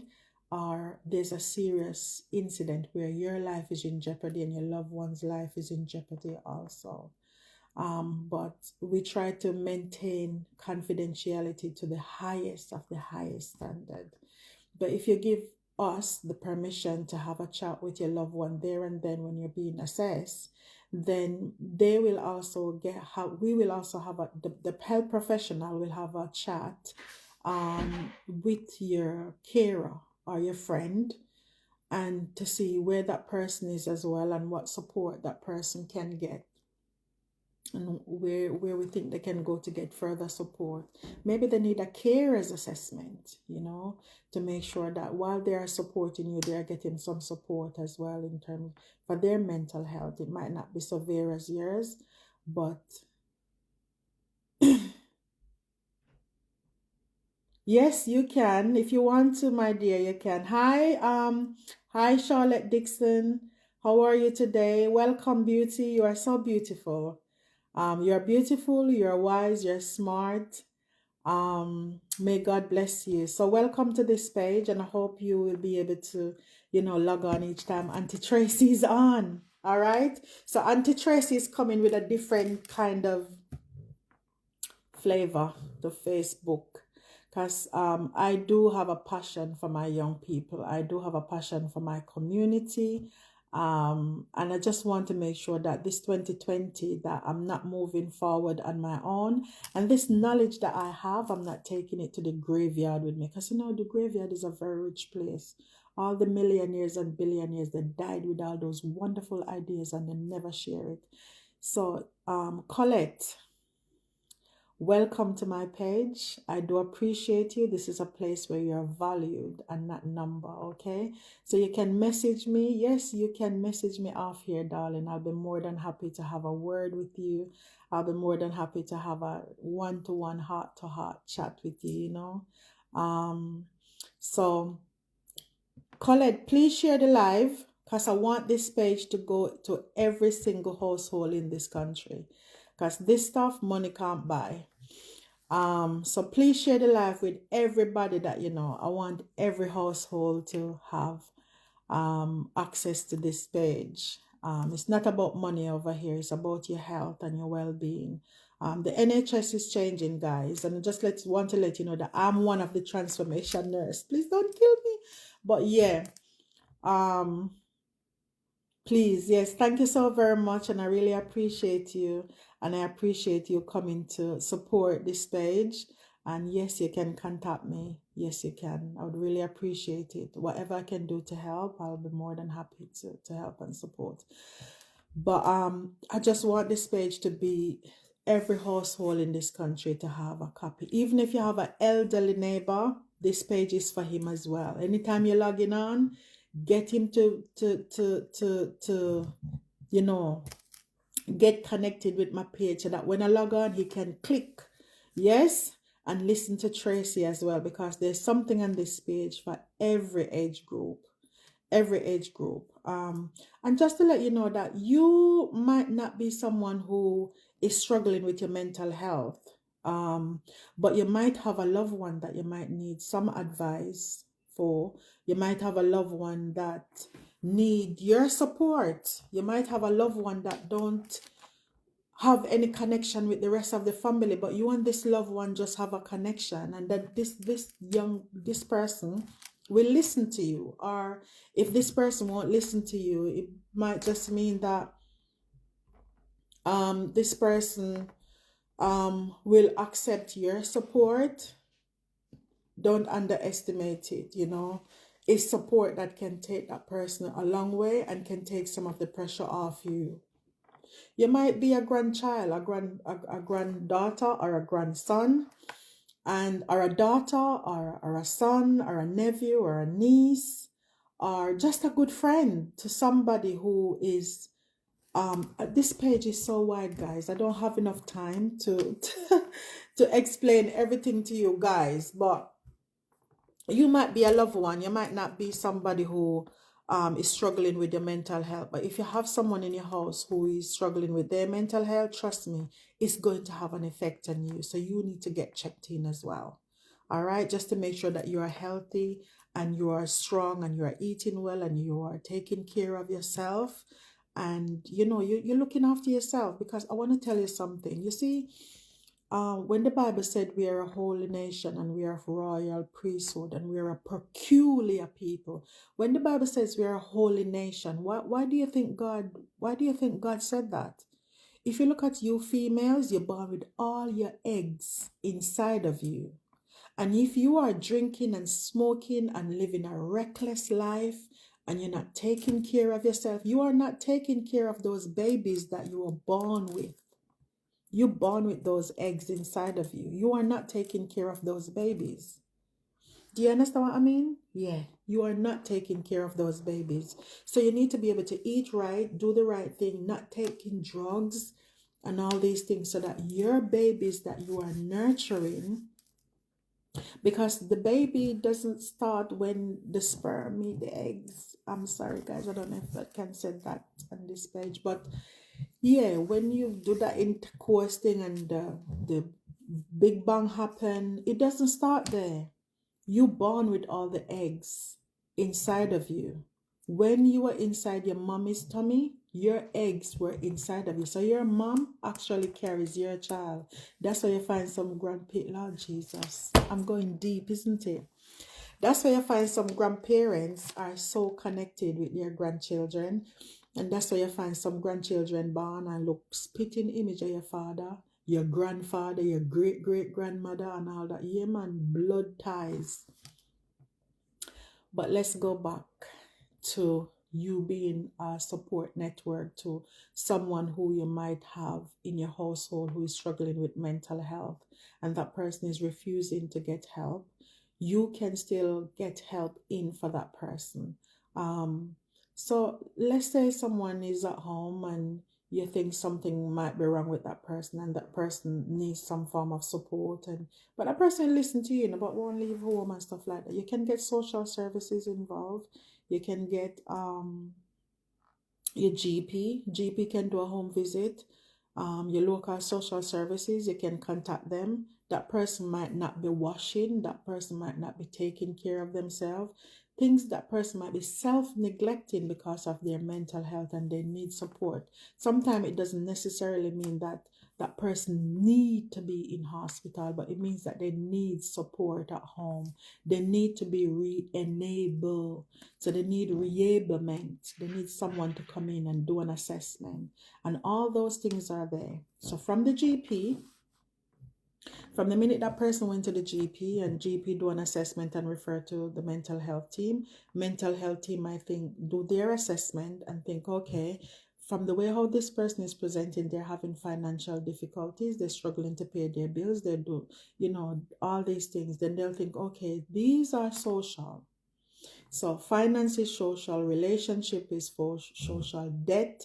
Or there's a serious incident where your life is in jeopardy and your loved one's life is in jeopardy also. But we try to maintain confidentiality to the highest of the highest standard. But if you give us the permission to have a chat with your loved one there and then when you're being assessed, then they will also we will also have the health professional will have a chat with your carer or your friend, and to see where that person is as well and what support that person can get, and where we think they can go to get further support. Maybe they need a carer's assessment, to make sure that while they are supporting you, they are getting some support as well in terms for their mental health. It might not be severe as yours, but yes, you can. If you want to, my dear, you can. Hi, Charlotte Dixon. How are you today? Welcome, beauty. You are so beautiful. You're beautiful, you're wise, you're smart. May God bless you. So welcome to this page, and I hope you will be able to, log on each time Auntie Tracey's on. All right. So Auntie Tracey is coming with a different kind of flavor to Facebook, because I do have a passion for my young people. I do have a passion for my community. And I just want to make sure that this 2020, that I'm not moving forward on my own, and this knowledge that I have, I'm not taking it to the graveyard with me, because the graveyard is a very rich place. All the millionaires and billionaires that died with all those wonderful ideas and they never share it. So Colette, welcome to my page. I do appreciate you. This is a place where you're valued and not number, okay? So you can message me. Yes, you can message me off here, darling. I'll be more than happy to have a word with you. I'll be more than happy to have a one-to-one, heart-to-heart chat with you, So, Colette, please share the live, because I want this page to go to every single household in this country, because this stuff money can't buy. So please share the live with everybody that you know. I want every household to have access to this page. It's not about money over here. It's about your health and your well-being. The NHS is changing, guys, and I just want to let you know that I'm one of the transformation nurse. Please don't kill me. But yeah, please, yes, thank you so very much, and I really appreciate you, and I appreciate you coming to support this page. And yes, you can contact me. Yes, you can. I would really appreciate it. Whatever I can do to help, I'll be more than happy to help and support. But I just want this page to be every household in this country to have a copy. Even if you have an elderly neighbor, this page is for him as well. Anytime you're logging on, get him to get connected with my page, so that when I log on, he can click yes and listen to Tracey as well, because there's something on this page for every age group. And just to let you know that you might not be someone who is struggling with your mental health, but you might have a loved one that you might need some advice for. You might have a loved one that need your support. You might have a loved one that don't have any connection with the rest of the family, but you and this loved one just have a connection, and that this person will listen to you. Or if this person won't listen to you, it might just mean that this person will accept your support. Don't underestimate it, you know. It's support that can take that person a long way and can take some of the pressure off you. You might be a grandchild, a granddaughter or a grandson, and or a daughter or a son or a nephew or a niece, or just a good friend to somebody who is this page is so wide, guys. I don't have enough time to explain everything to you guys, but you might be a loved one. You might not be somebody who is struggling with your mental health. But if you have someone in your house who is struggling with their mental health, trust me, it's going to have an effect on you. So you need to get checked in as well. All right, just to make sure that you are healthy and you are strong and you are eating well and you are taking care of yourself. And you know, you're looking after yourself, because I want to tell you something. You see, when the Bible said we are a holy nation and we are a royal priesthood and we are a peculiar people, when the Bible says we are a holy nation, why do you think God said that? If you look at you females, you're born with all your eggs inside of you. And if you are drinking and smoking and living a reckless life and you're not taking care of yourself, you are not taking care of those babies that you were born with. You're born with those eggs inside of you. You are not taking care of those babies. Do you understand what I mean? Yeah, you are not taking care of those babies. So you need to be able to eat right, do the right thing, not taking drugs and all these things, so that your babies that you are nurturing, because the baby doesn't start when the sperm meet the eggs. I'm sorry, guys, I don't know if I can say that on this page, but yeah, when you do that intercourse thing and the big bang happen, it doesn't start there. You born with all the eggs inside of you. When you were inside your mommy's tummy, your eggs were inside of you. So your mom actually carries your child. That's why you find some grandparents. Lord Jesus, I'm going deep, isn't it? That's why you find some grandparents are so connected with their grandchildren. And that's why you find some grandchildren born and look spitting image of your father, your grandfather, your great-great-grandmother and all that. Yeah, man, blood ties. But let's go back to you being a support network to someone who you might have in your household who is struggling with mental health, and that person is refusing to get help. You can still get help in for that person. So let's say someone is at home and you think something might be wrong with that person and that person needs some form of support, and but that person listen to you, but won't leave home and stuff like that. You can get social services involved. You can get your GP. GP can do a home visit. Your local social services, you can contact them. That person might not be washing. That person might not be taking care of themselves. Things that person might be self-neglecting because of their mental health and they need support. Sometimes it doesn't necessarily mean that that person need to be in hospital, but it means that they need support at home. They need to be re-enabled. So they need reablement. They need someone to come in and do an assessment. And all those things are there. So from the GP, from the minute that person went to the GP and GP do an assessment and refer to the mental health team might think, do their assessment and think, okay, from the way how this person is presenting, they're having financial difficulties, they're struggling to pay their bills, they do, all these things. Then they'll think, okay, these are social. So finance is social, relationship is social, debt,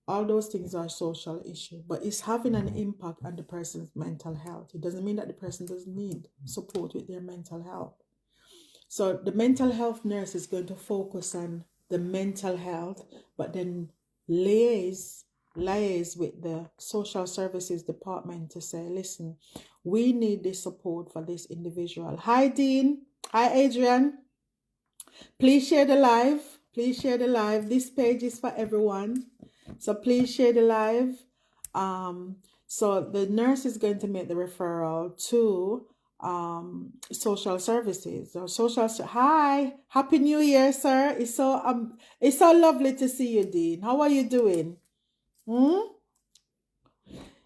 all those things are social issue, but it's having an impact on the person's mental health. It doesn't mean that the person doesn't need support with their mental health. So the mental health nurse is going to focus on the mental health, but then liaise with the social services department to say, listen, we need this support for this individual. Hi, Dean. Hi, Adrian. Please share the live. Please share the live. This page is for everyone. So please share the live. So the nurse is going to make the referral to social services or hi, happy new year, sir. It's so lovely to see you, Dean. How are you doing? Hmm?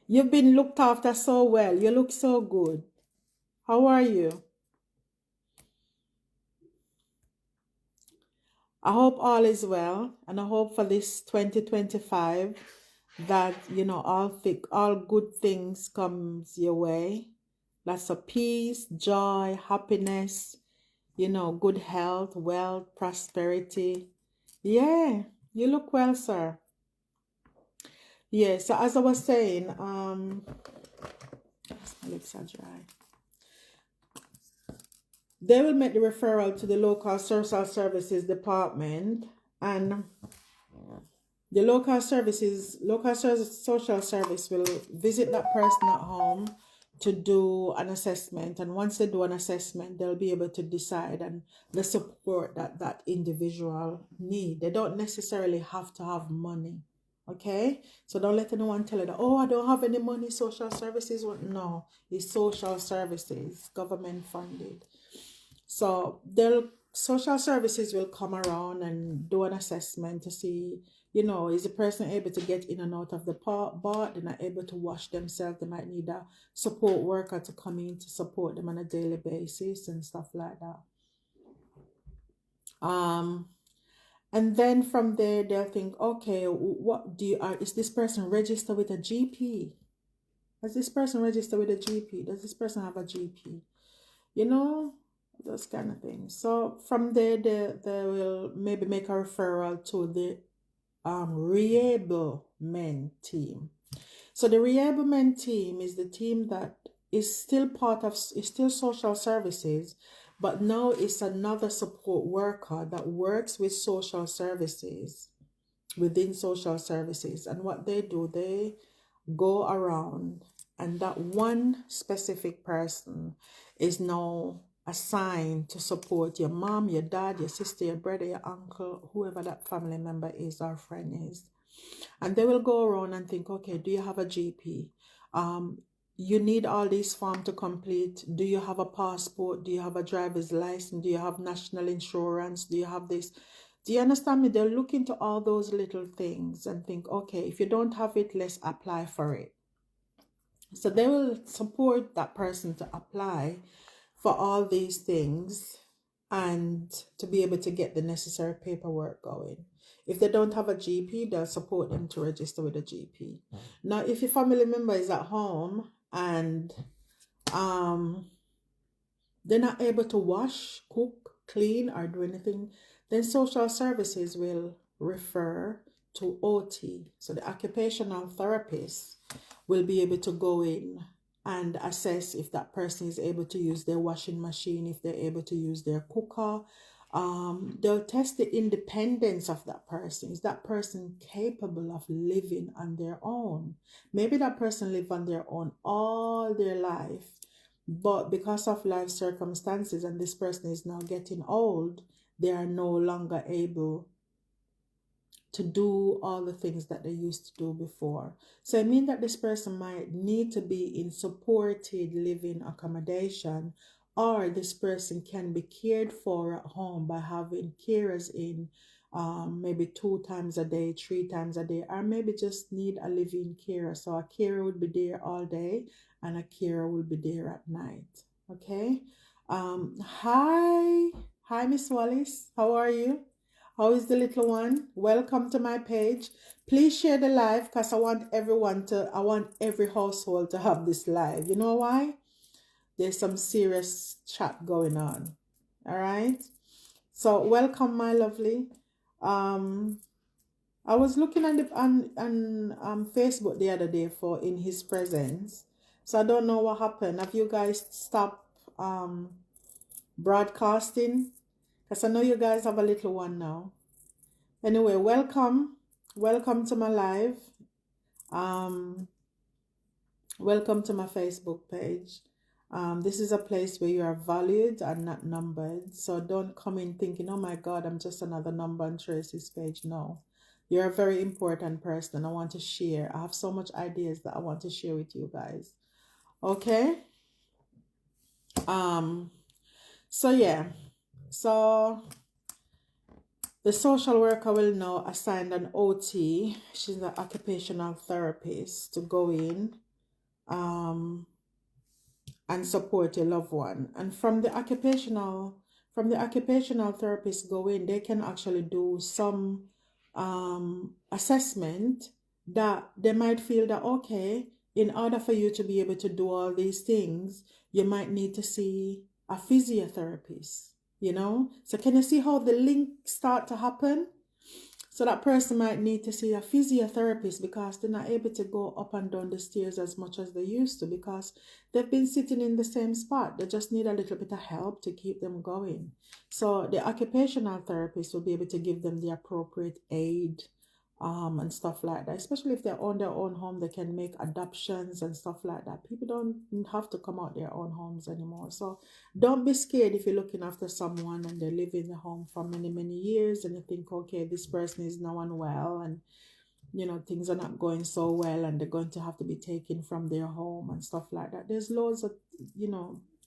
You've been looked after so well. You look so good. How are you? I hope all is well, and I hope for this 2025 that all good things comes your way. Lots of peace, joy, happiness, good health, wealth, prosperity. Yeah, you look well, sir. Yeah, so as I was saying, my lips are dry. They will make the referral to the local social services department, and the social service will visit that person at home to do an assessment. And once they do an assessment, they'll be able to decide and the support that that individual need. They don't necessarily have to have money. Okay, so don't let anyone tell you that, oh, I don't have any money, social services. No, it's social services, government funded. So they'll social services will come around and do an assessment to see, is the person able to get in and out of the bath? They're not able to wash themselves. They might need a support worker to come in to support them on a daily basis and stuff like that. And then from there they'll think, okay, is this person registered with a GP? Has this person registered with a GP? Does this person have a GP? You know, those kind of things. So from there, they will maybe make a referral to the reablement team. So the reablement team is the team that is still social services, but now it's another support worker that works with social services within social services. And what they do, they go around, and that one specific person is now assigned to support your mom, your dad, your sister, your brother, your uncle, whoever that family member is or friend is. And they will go around and think, okay, do you have a GP? You need all these forms to complete. Do you have a passport? Do you have a driver's license? Do you have national insurance? Do you have this? Do you understand me? They'll look into all those little things and think, okay, if you don't have it, let's apply for it. So they will support that person to apply for all these things and to be able to get the necessary paperwork going. If they don't have a GP, they'll support them to register with a GP. Now, if your family member is at home and they're not able to wash, cook, clean, or do anything, then social services will refer to OT. So the occupational therapist will be able to go in and assess if that person is able to use their washing machine, if they're able to use their cooker. They'll test the independence of that person. Is that person capable of living on their own? Maybe that person lived on their own all their life, but because of life circumstances and this person is now getting old, they are no longer able to do all the things that they used to do before. So I mean that this person might need to be in supported living accommodation, or this person can be cared for at home by having carers in maybe 2 times a day, 3 times a day, or maybe just need a living carer. So a carer would be there all day and a carer will be there at night. Okay. Hi, Miss Wallace. How are you? How is the little one? Welcome to my page. Please share the live because I want every household to have this live. You know why? There's some serious chat going on. All right. So welcome, my lovely. I was looking on Facebook the other day for in his presence. So I don't know what happened. Have you guys stopped broadcasting? Because I know you guys have a little one now. Anyway, welcome. Welcome to my live. Welcome to my Facebook page. This is a place where you are valued and not numbered. So don't come in thinking, oh my God, I'm just another number on Tracey's page. No. You're a very important person. I want to share. I have so much ideas that I want to share with you guys. Okay? Um, so yeah, so the social worker will now assign an OT. She's an occupational therapist to go in um, and support your loved one. And from the occupational therapist go in, they can actually do some assessment that they might feel that okay, in order for you to be able to do all these things, you might need to see a physiotherapist. So can you see how the link start to happen? So that person might need to see a physiotherapist because they're not able to go up and down the stairs as much as they used to because they've been sitting in the same spot. They just need a little bit of help to keep them going. So the occupational therapist will be able to give them the appropriate aid and stuff like that. Especially if they're on their own home, they can make adoptions and stuff like that. People don't have to come out their own homes anymore. So don't be scared if you're looking after someone and they live in the home for many, many years and you think, okay, this person is now unwell and things are not going so well and they're going to have to be taken from their home and stuff like that. There's loads of,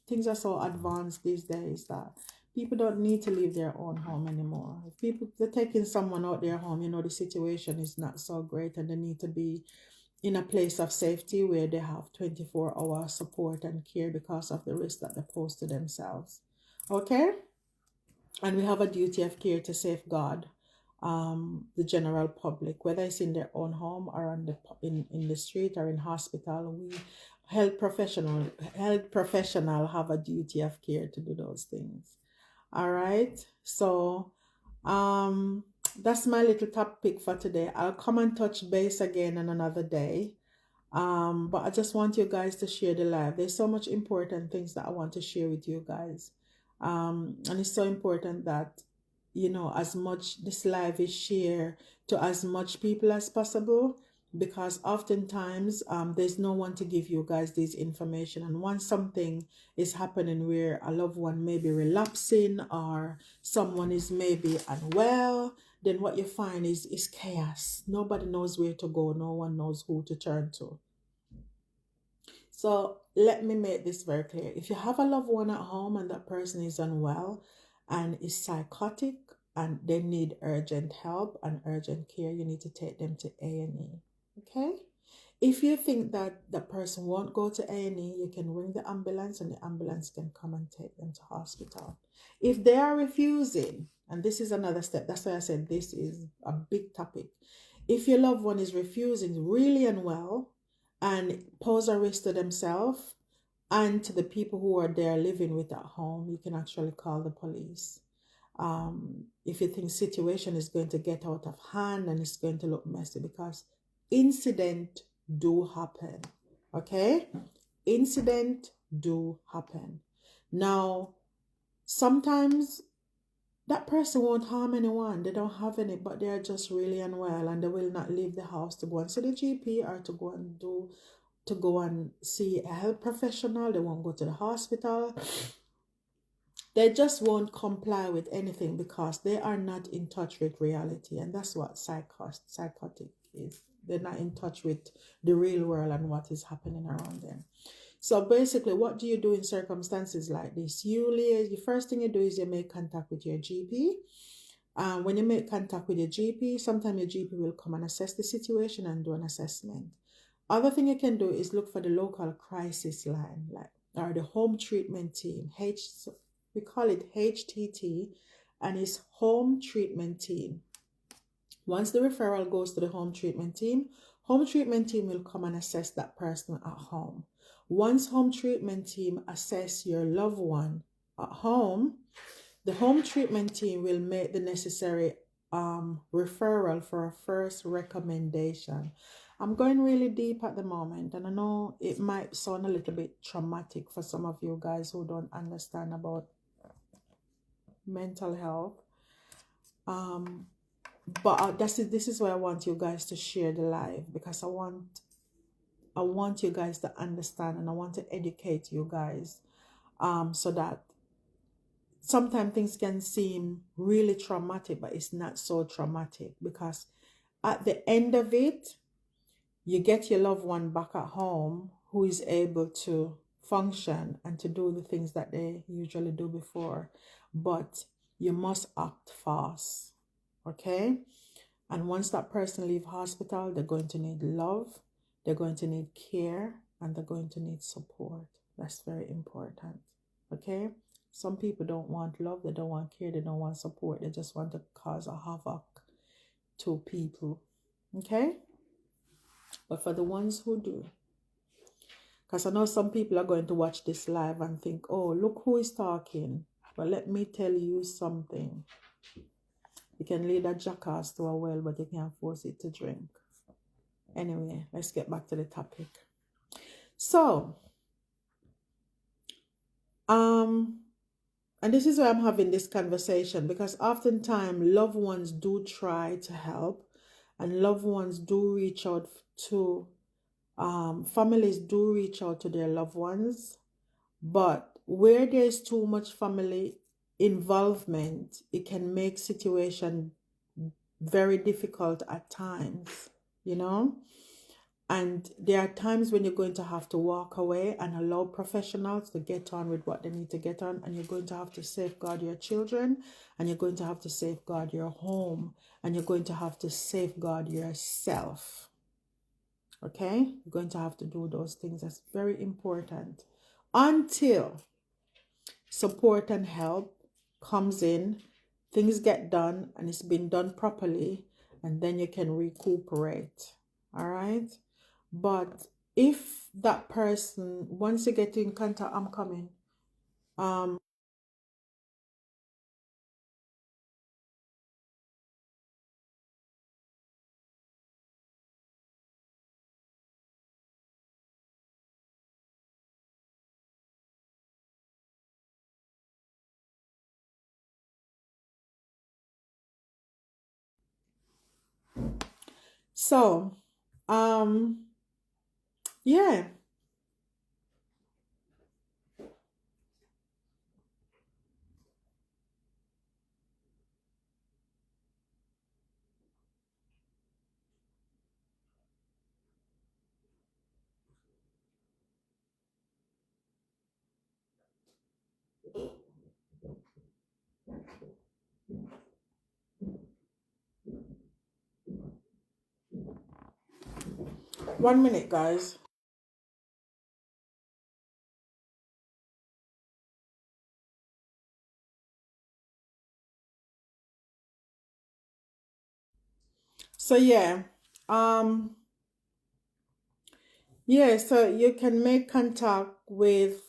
things are so advanced these days that people don't need to leave their own home anymore. If they're taking someone out their home, the situation is not so great and they need to be in a place of safety where they have 24-hour support and care because of the risk that they pose to themselves. Okay? And we have a duty of care to safeguard the general public, whether it's in their own home or in the street or in hospital. We health professional have a duty of care to do those things. All right. So that's my little topic for today. I'll come and touch base again on another day. But I just want you guys to share the live. There's so much important things that I want to share with you guys. And it's so important that, as much this live is shared to as much people as possible because oftentimes there's no one to give you guys this information. And once something is happening where a loved one may be relapsing or someone is maybe unwell, then what you find is chaos. Nobody knows where to go. No one knows who to turn to. So let me make this very clear. If you have a loved one at home and that person is unwell and is psychotic and they need urgent help and urgent care, you need to take them to A&E. Okay? If you think that the person won't go to A&E, you can ring the ambulance and the ambulance can come and take them to hospital. If they are refusing, and this is another step, that's why I said this is a big topic. If your loved one is refusing, really unwell, and pose a risk to themselves and to the people who are there living with at home, you can actually call the police. If you think situation is going to get out of hand and it's going to look messy, because incident do happen. Okay? Incident do happen. Now, sometimes that person won't harm anyone. They don't have any, but they are just really unwell and they will not leave the house to go and see the GP or to go and see a health professional. They won't go to the hospital. They just won't comply with anything because they are not in touch with reality. And that's what psychotic is. They're not in touch with the real world and what is happening around them. So basically, what do you do in circumstances like this? The first thing you do is you make contact with your GP. When you make contact with your GP, sometimes your GP will come and assess the situation and do an assessment. Other thing you can do is look for the local crisis line, or the home treatment team. We call it HTT, and it's home treatment team. Once the referral goes to the home treatment team will come and assess that person at home. Once home treatment team assess your loved one at home, the home treatment team will make the necessary referral for a first recommendation. I'm going really deep at the moment, and I know it might sound a little bit traumatic for some of you guys who don't understand about mental health. But this is why I want you guys to share the live, because I want you guys to understand and I want to educate you guys so that sometimes things can seem really traumatic, but it's not so traumatic, because at the end of it, you get your loved one back at home who is able to function and to do the things that they usually do before. But you must act fast, okay? And once that person leave hospital, they're going to need love, they're going to need care, and they're going to need support. That's very important, okay? Some people don't want love, they don't want care, they don't want support. They just want to cause a havoc to people, okay? But for the ones who do, because I know some people are going to watch this live and think, oh, look who is talking. But let me tell you something. You can lead a jackass to a well, but you can't force it to drink. Anyway, let's get back to the topic. So, and this is why I'm having this conversation, because oftentimes loved ones do try to help, and loved ones do reach out to, families do reach out to their loved ones, but where there's too much family involvement, it can make situation very difficult at times, you know? And there are times when you're going to have to walk away and allow professionals to get on with what they need to get on. And you're going to have to safeguard your children, and you're going to have to safeguard your home, and you're going to have to safeguard yourself. Okay? You're going to have to do those things. That's very important. Until support and help comes in, things get done, and it's been done properly, and then you can recuperate. All right? But if that person, once you get in contact, I'm coming. So, yeah. One minute, guys. So yeah, um, yeah, so you can make contact with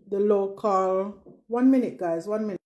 the local. 1 minute, guys, 1 minute.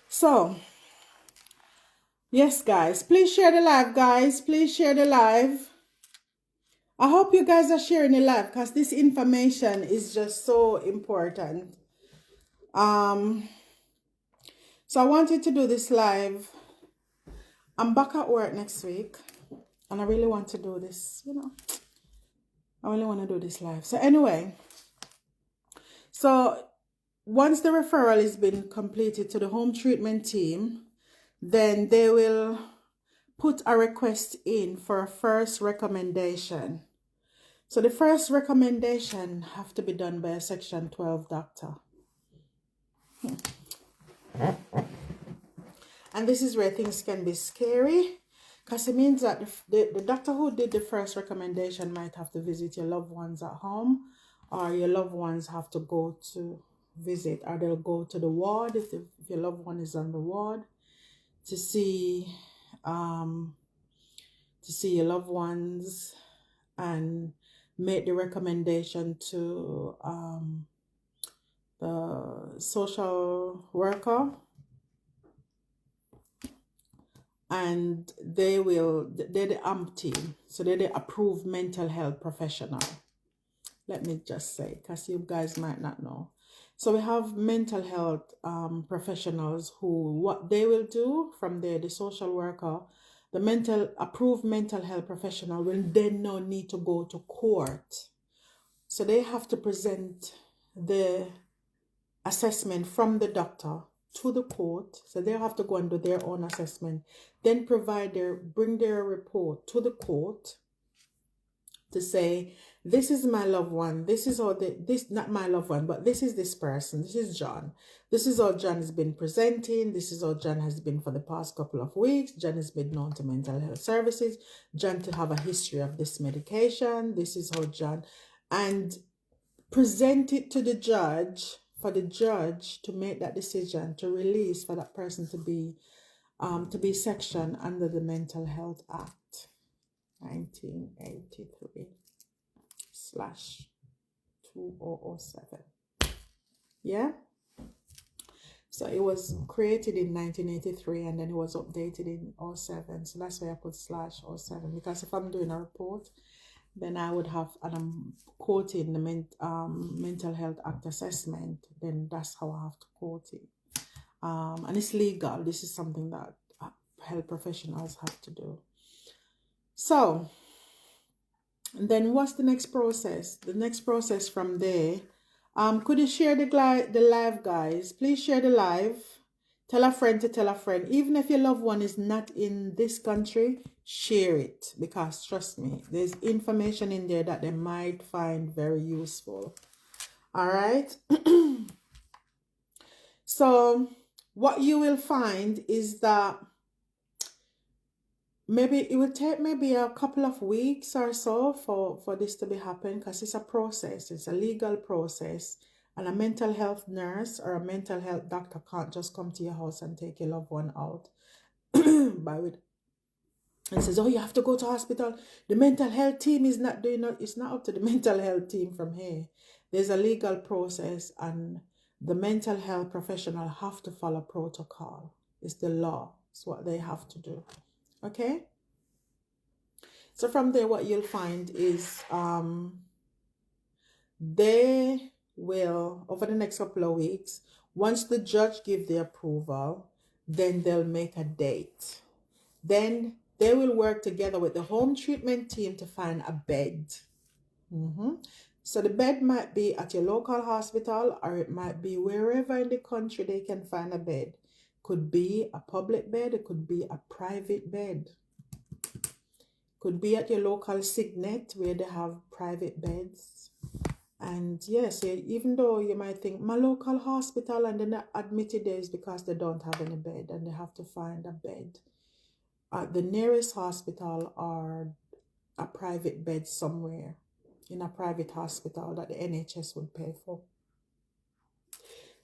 So, yes, guys, please share the live, guys. Please share the live. I hope you guys are sharing the live, because this information is just so important. So I wanted to do this live. I'm back at work next week, and I really want to do this, you know. I really want to do this live. So anyway, so once the referral has been completed to the home treatment team, then they will put a request in for a first recommendation. So the first recommendation have to be done by a Section 12 doctor. And this is where things can be scary, because it means that the doctor who did the first recommendation might have to visit your loved ones at home, or your loved ones have to go to visit, or they'll go to the ward if your loved one is on the ward to see your loved ones and make the recommendation to the social worker, and they're the AMP team, so they're the approved mental health professional. Let me just say, because you guys might not know. So we have mental health professionals who, what they will do from there, the social worker, the approved mental health professional will then now need to go to court. So they have to present the assessment from the doctor to the court. So they have to go and do their own assessment, then bring their report to the court to say, this is my loved one, this is all not my loved one, but this is this person, this is John. This is how John has been presenting. This is how John has been for the past couple of weeks. John has been known to mental health services. John to have a history of this medication. This is how John, and present it to the judge for the judge to make that decision to release for that person to be sectioned under the Mental Health Act 1983/2007. Yeah. So it was created in 1983 and then it was updated in 2007. So that's why I put /07, because if I'm doing a report, then I would have, and I'm quoting the Mental Health Act assessment, then that's how I have to quote it. And it's legal. This is something that health professionals have to do. So, then what's the next process? The next process from there, could you share the live, guys? Please share the live. Tell a friend to tell a friend. Even if your loved one is not in this country, share it, because trust me, there's information in there that they might find very useful. All right. So what you will find is that maybe it will take maybe a couple of weeks or so for this to be happen, because it's a process. It's a legal process. And a mental health nurse or a mental health doctor can't just come to your house and take your loved one out and says, oh, you have to go to hospital. The mental health team is not doing it. It's not up to the mental health team from here. There's a legal process, and the mental health professional have to follow protocol. It's the law. It's what they have to do. Okay? So from there, what you'll find is they will, over the next couple of weeks, once the judge gives the approval, then they'll make a date. Then they will work together with the home treatment team to find a bed. So the bed might be at your local hospital, or it might be wherever in the country they can find a bed. Could be a public bed, it could be a private bed. Could be at your local Signet where they have private beds. And yes, even though you might think my local hospital and they're not admitted there, is because they don't have any bed and they have to find a bed at the nearest hospital or a private bed somewhere in a private hospital that the NHS would pay for.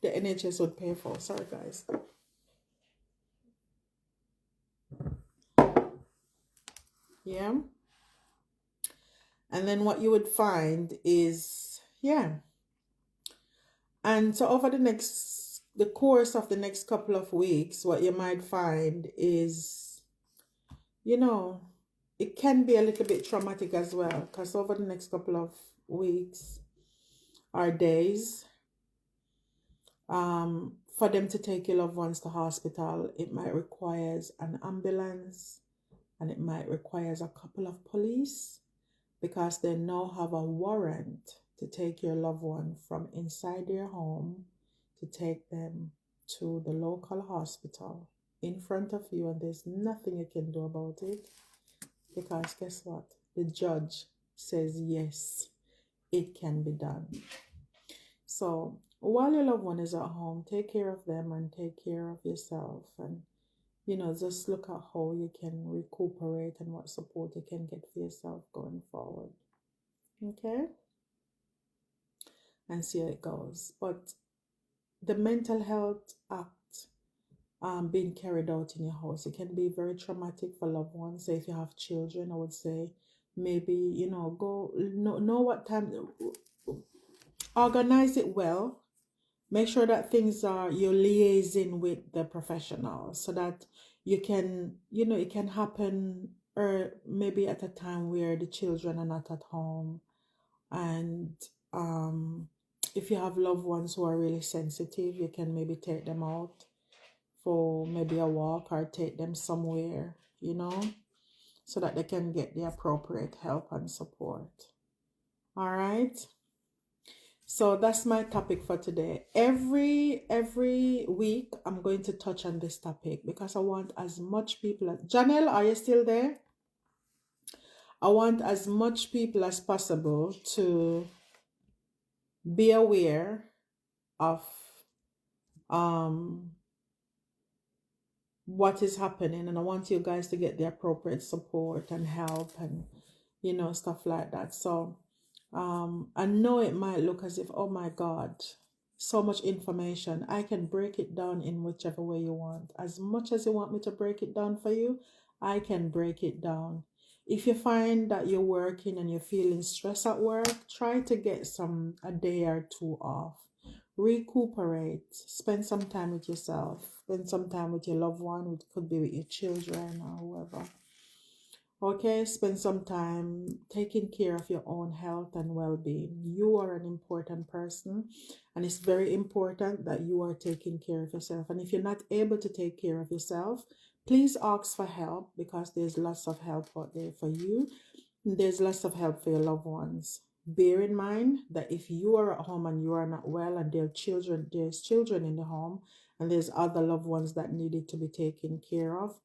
The NHS would pay for. Sorry, guys. Yeah. And then what you would find is, yeah. And so over the course of the next couple of weeks, what you might find is, you know, it can be a little bit traumatic as well, because over the next couple of weeks or days, for them to take your loved ones to hospital, it might require an ambulance, and it might require a couple of police, because they now have a warrant to take your loved one from inside their home to take them to the local hospital in front of you, and there's nothing you can do about it, because guess what? The judge says yes, it can be done. So while your loved one is at home, take care of them and take care of yourself. And, just look at how you can recuperate and what support you can get for yourself going forward. Okay? And see how it goes. But the mental health act being carried out in your house, it can be very traumatic for loved ones. So if you have children, I would say maybe, go know what time, organize it well. Make sure that things are, you're liaising with the professionals so that you can, it can happen, or maybe at a time where the children are not at home. And if you have loved ones who are really sensitive, you can maybe take them out for maybe a walk or take them somewhere, so that they can get the appropriate help and support. All right. So that's my topic for today. Every week I'm going to touch on this topic because I want as much people as Janelle, are you still there? I want as much people as possible to be aware of what is happening, and I want you guys to get the appropriate support and help and stuff like that. So I know it might look as if, oh my God, so much information. I can break it down in whichever way you want. As much as you want me to break it down for you, I can break it down. If you find that you're working and you're feeling stress at work, try to get a day or two off. Recuperate. Spend some time with yourself. Spend some time with your loved one. It could be with your children or whoever. Okay, spend some time taking care of your own health and well-being. You are an important person, and it's very important that you are taking care of yourself. And if you're not able to take care of yourself, please ask for help, because there's lots of help out there for you. There's lots of help for your loved ones. Bear in mind that if you are at home and you are not well, and there's children in the home, and there's other loved ones that needed to be taken care of,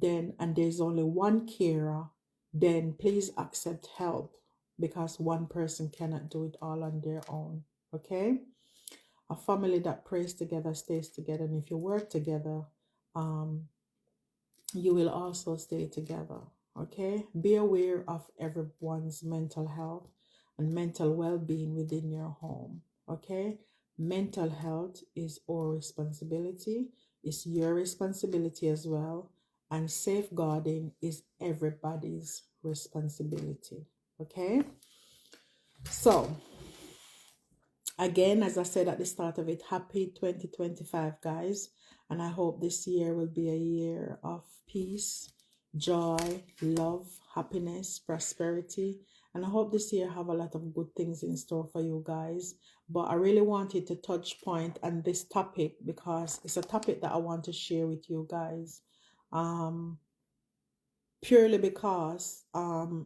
and there's only one carer, then please accept help, because one person cannot do it all on their own. Okay? A family that prays together stays together, and if you work together, you will also stay together. Okay? Be aware of everyone's mental health and mental well-being within your home. Okay? Mental health is our responsibility. It's your responsibility as well. And safeguarding is everybody's responsibility. Okay? So, again, as I said at the start of it, happy 2025, guys. And I hope this year will be a year of peace, joy, love, happiness, prosperity. And I hope this year have a lot of good things in store for you guys. But I really wanted to touch point on this topic because it's a topic that I want to share with you guys. Purely because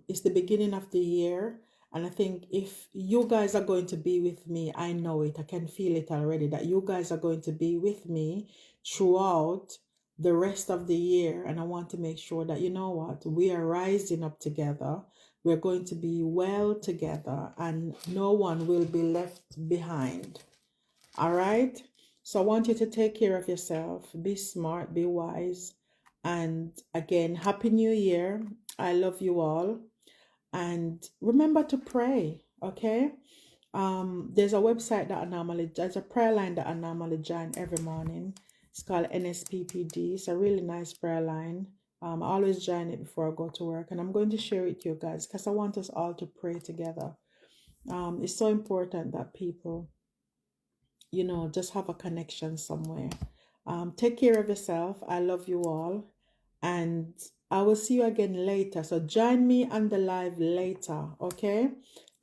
it's the beginning of the year. And I think if you guys are going to be with me, I know it, I can feel it already, that you guys are going to be with me throughout the rest of the year. And I want to make sure that, you know what, we are rising up together. We're going to be well together, and no one will be left behind. All right? So I want you to take care of yourself. Be smart, be wise. And again, Happy New Year. I love you all. And remember to pray, okay? There's a website that there's a prayer line that I normally join every morning. It's called NSPPD. It's a really nice prayer line. I always join it before I go to work. And I'm going to share it with you guys because I want us all to pray together. It's so important that people, just have a connection somewhere. Take care of yourself. I love you all. And I will see you again later. So join me on the live later, okay?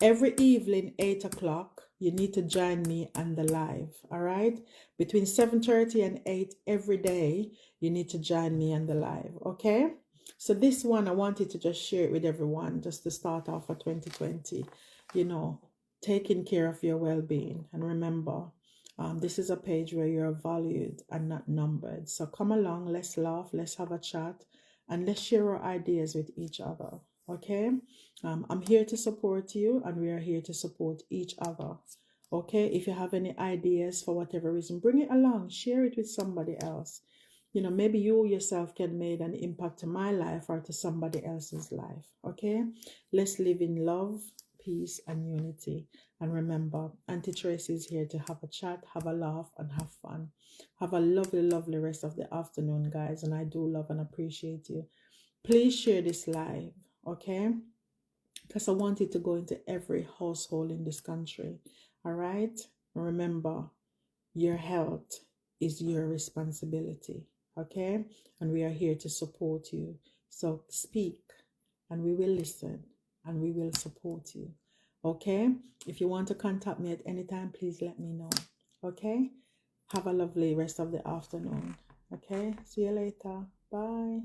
Every evening, 8 o'clock, you need to join me on the live, all right? Between 7:30 and 8 every day, you need to join me on the live, okay? So this one, I wanted to just share it with everyone, just to start off for 2020, taking care of your well-being. And remember, this is a page where you're valued and not numbered. So come along, let's laugh, let's have a chat, and let's share our ideas with each other. Okay, I'm here to support you, and we are here to support each other. Okay, if you have any ideas for whatever reason, bring it along, share it with somebody else. You know, maybe you yourself can make an impact to my life or to somebody else's life. Okay, let's live in love, peace, and unity. And remember, Auntie Tracy is here to have a chat, have a laugh, and have fun. Have a lovely, lovely rest of the afternoon, guys. And I do love and appreciate you. Please share this live, okay? Because I want it to go into every household in this country. All right? Remember, your health is your responsibility, okay? And we are here to support you. So speak, and we will listen, and we will support you, okay? If you want to contact me at any time, please let me know, okay? Have a lovely rest of the afternoon, okay? See you later. Bye.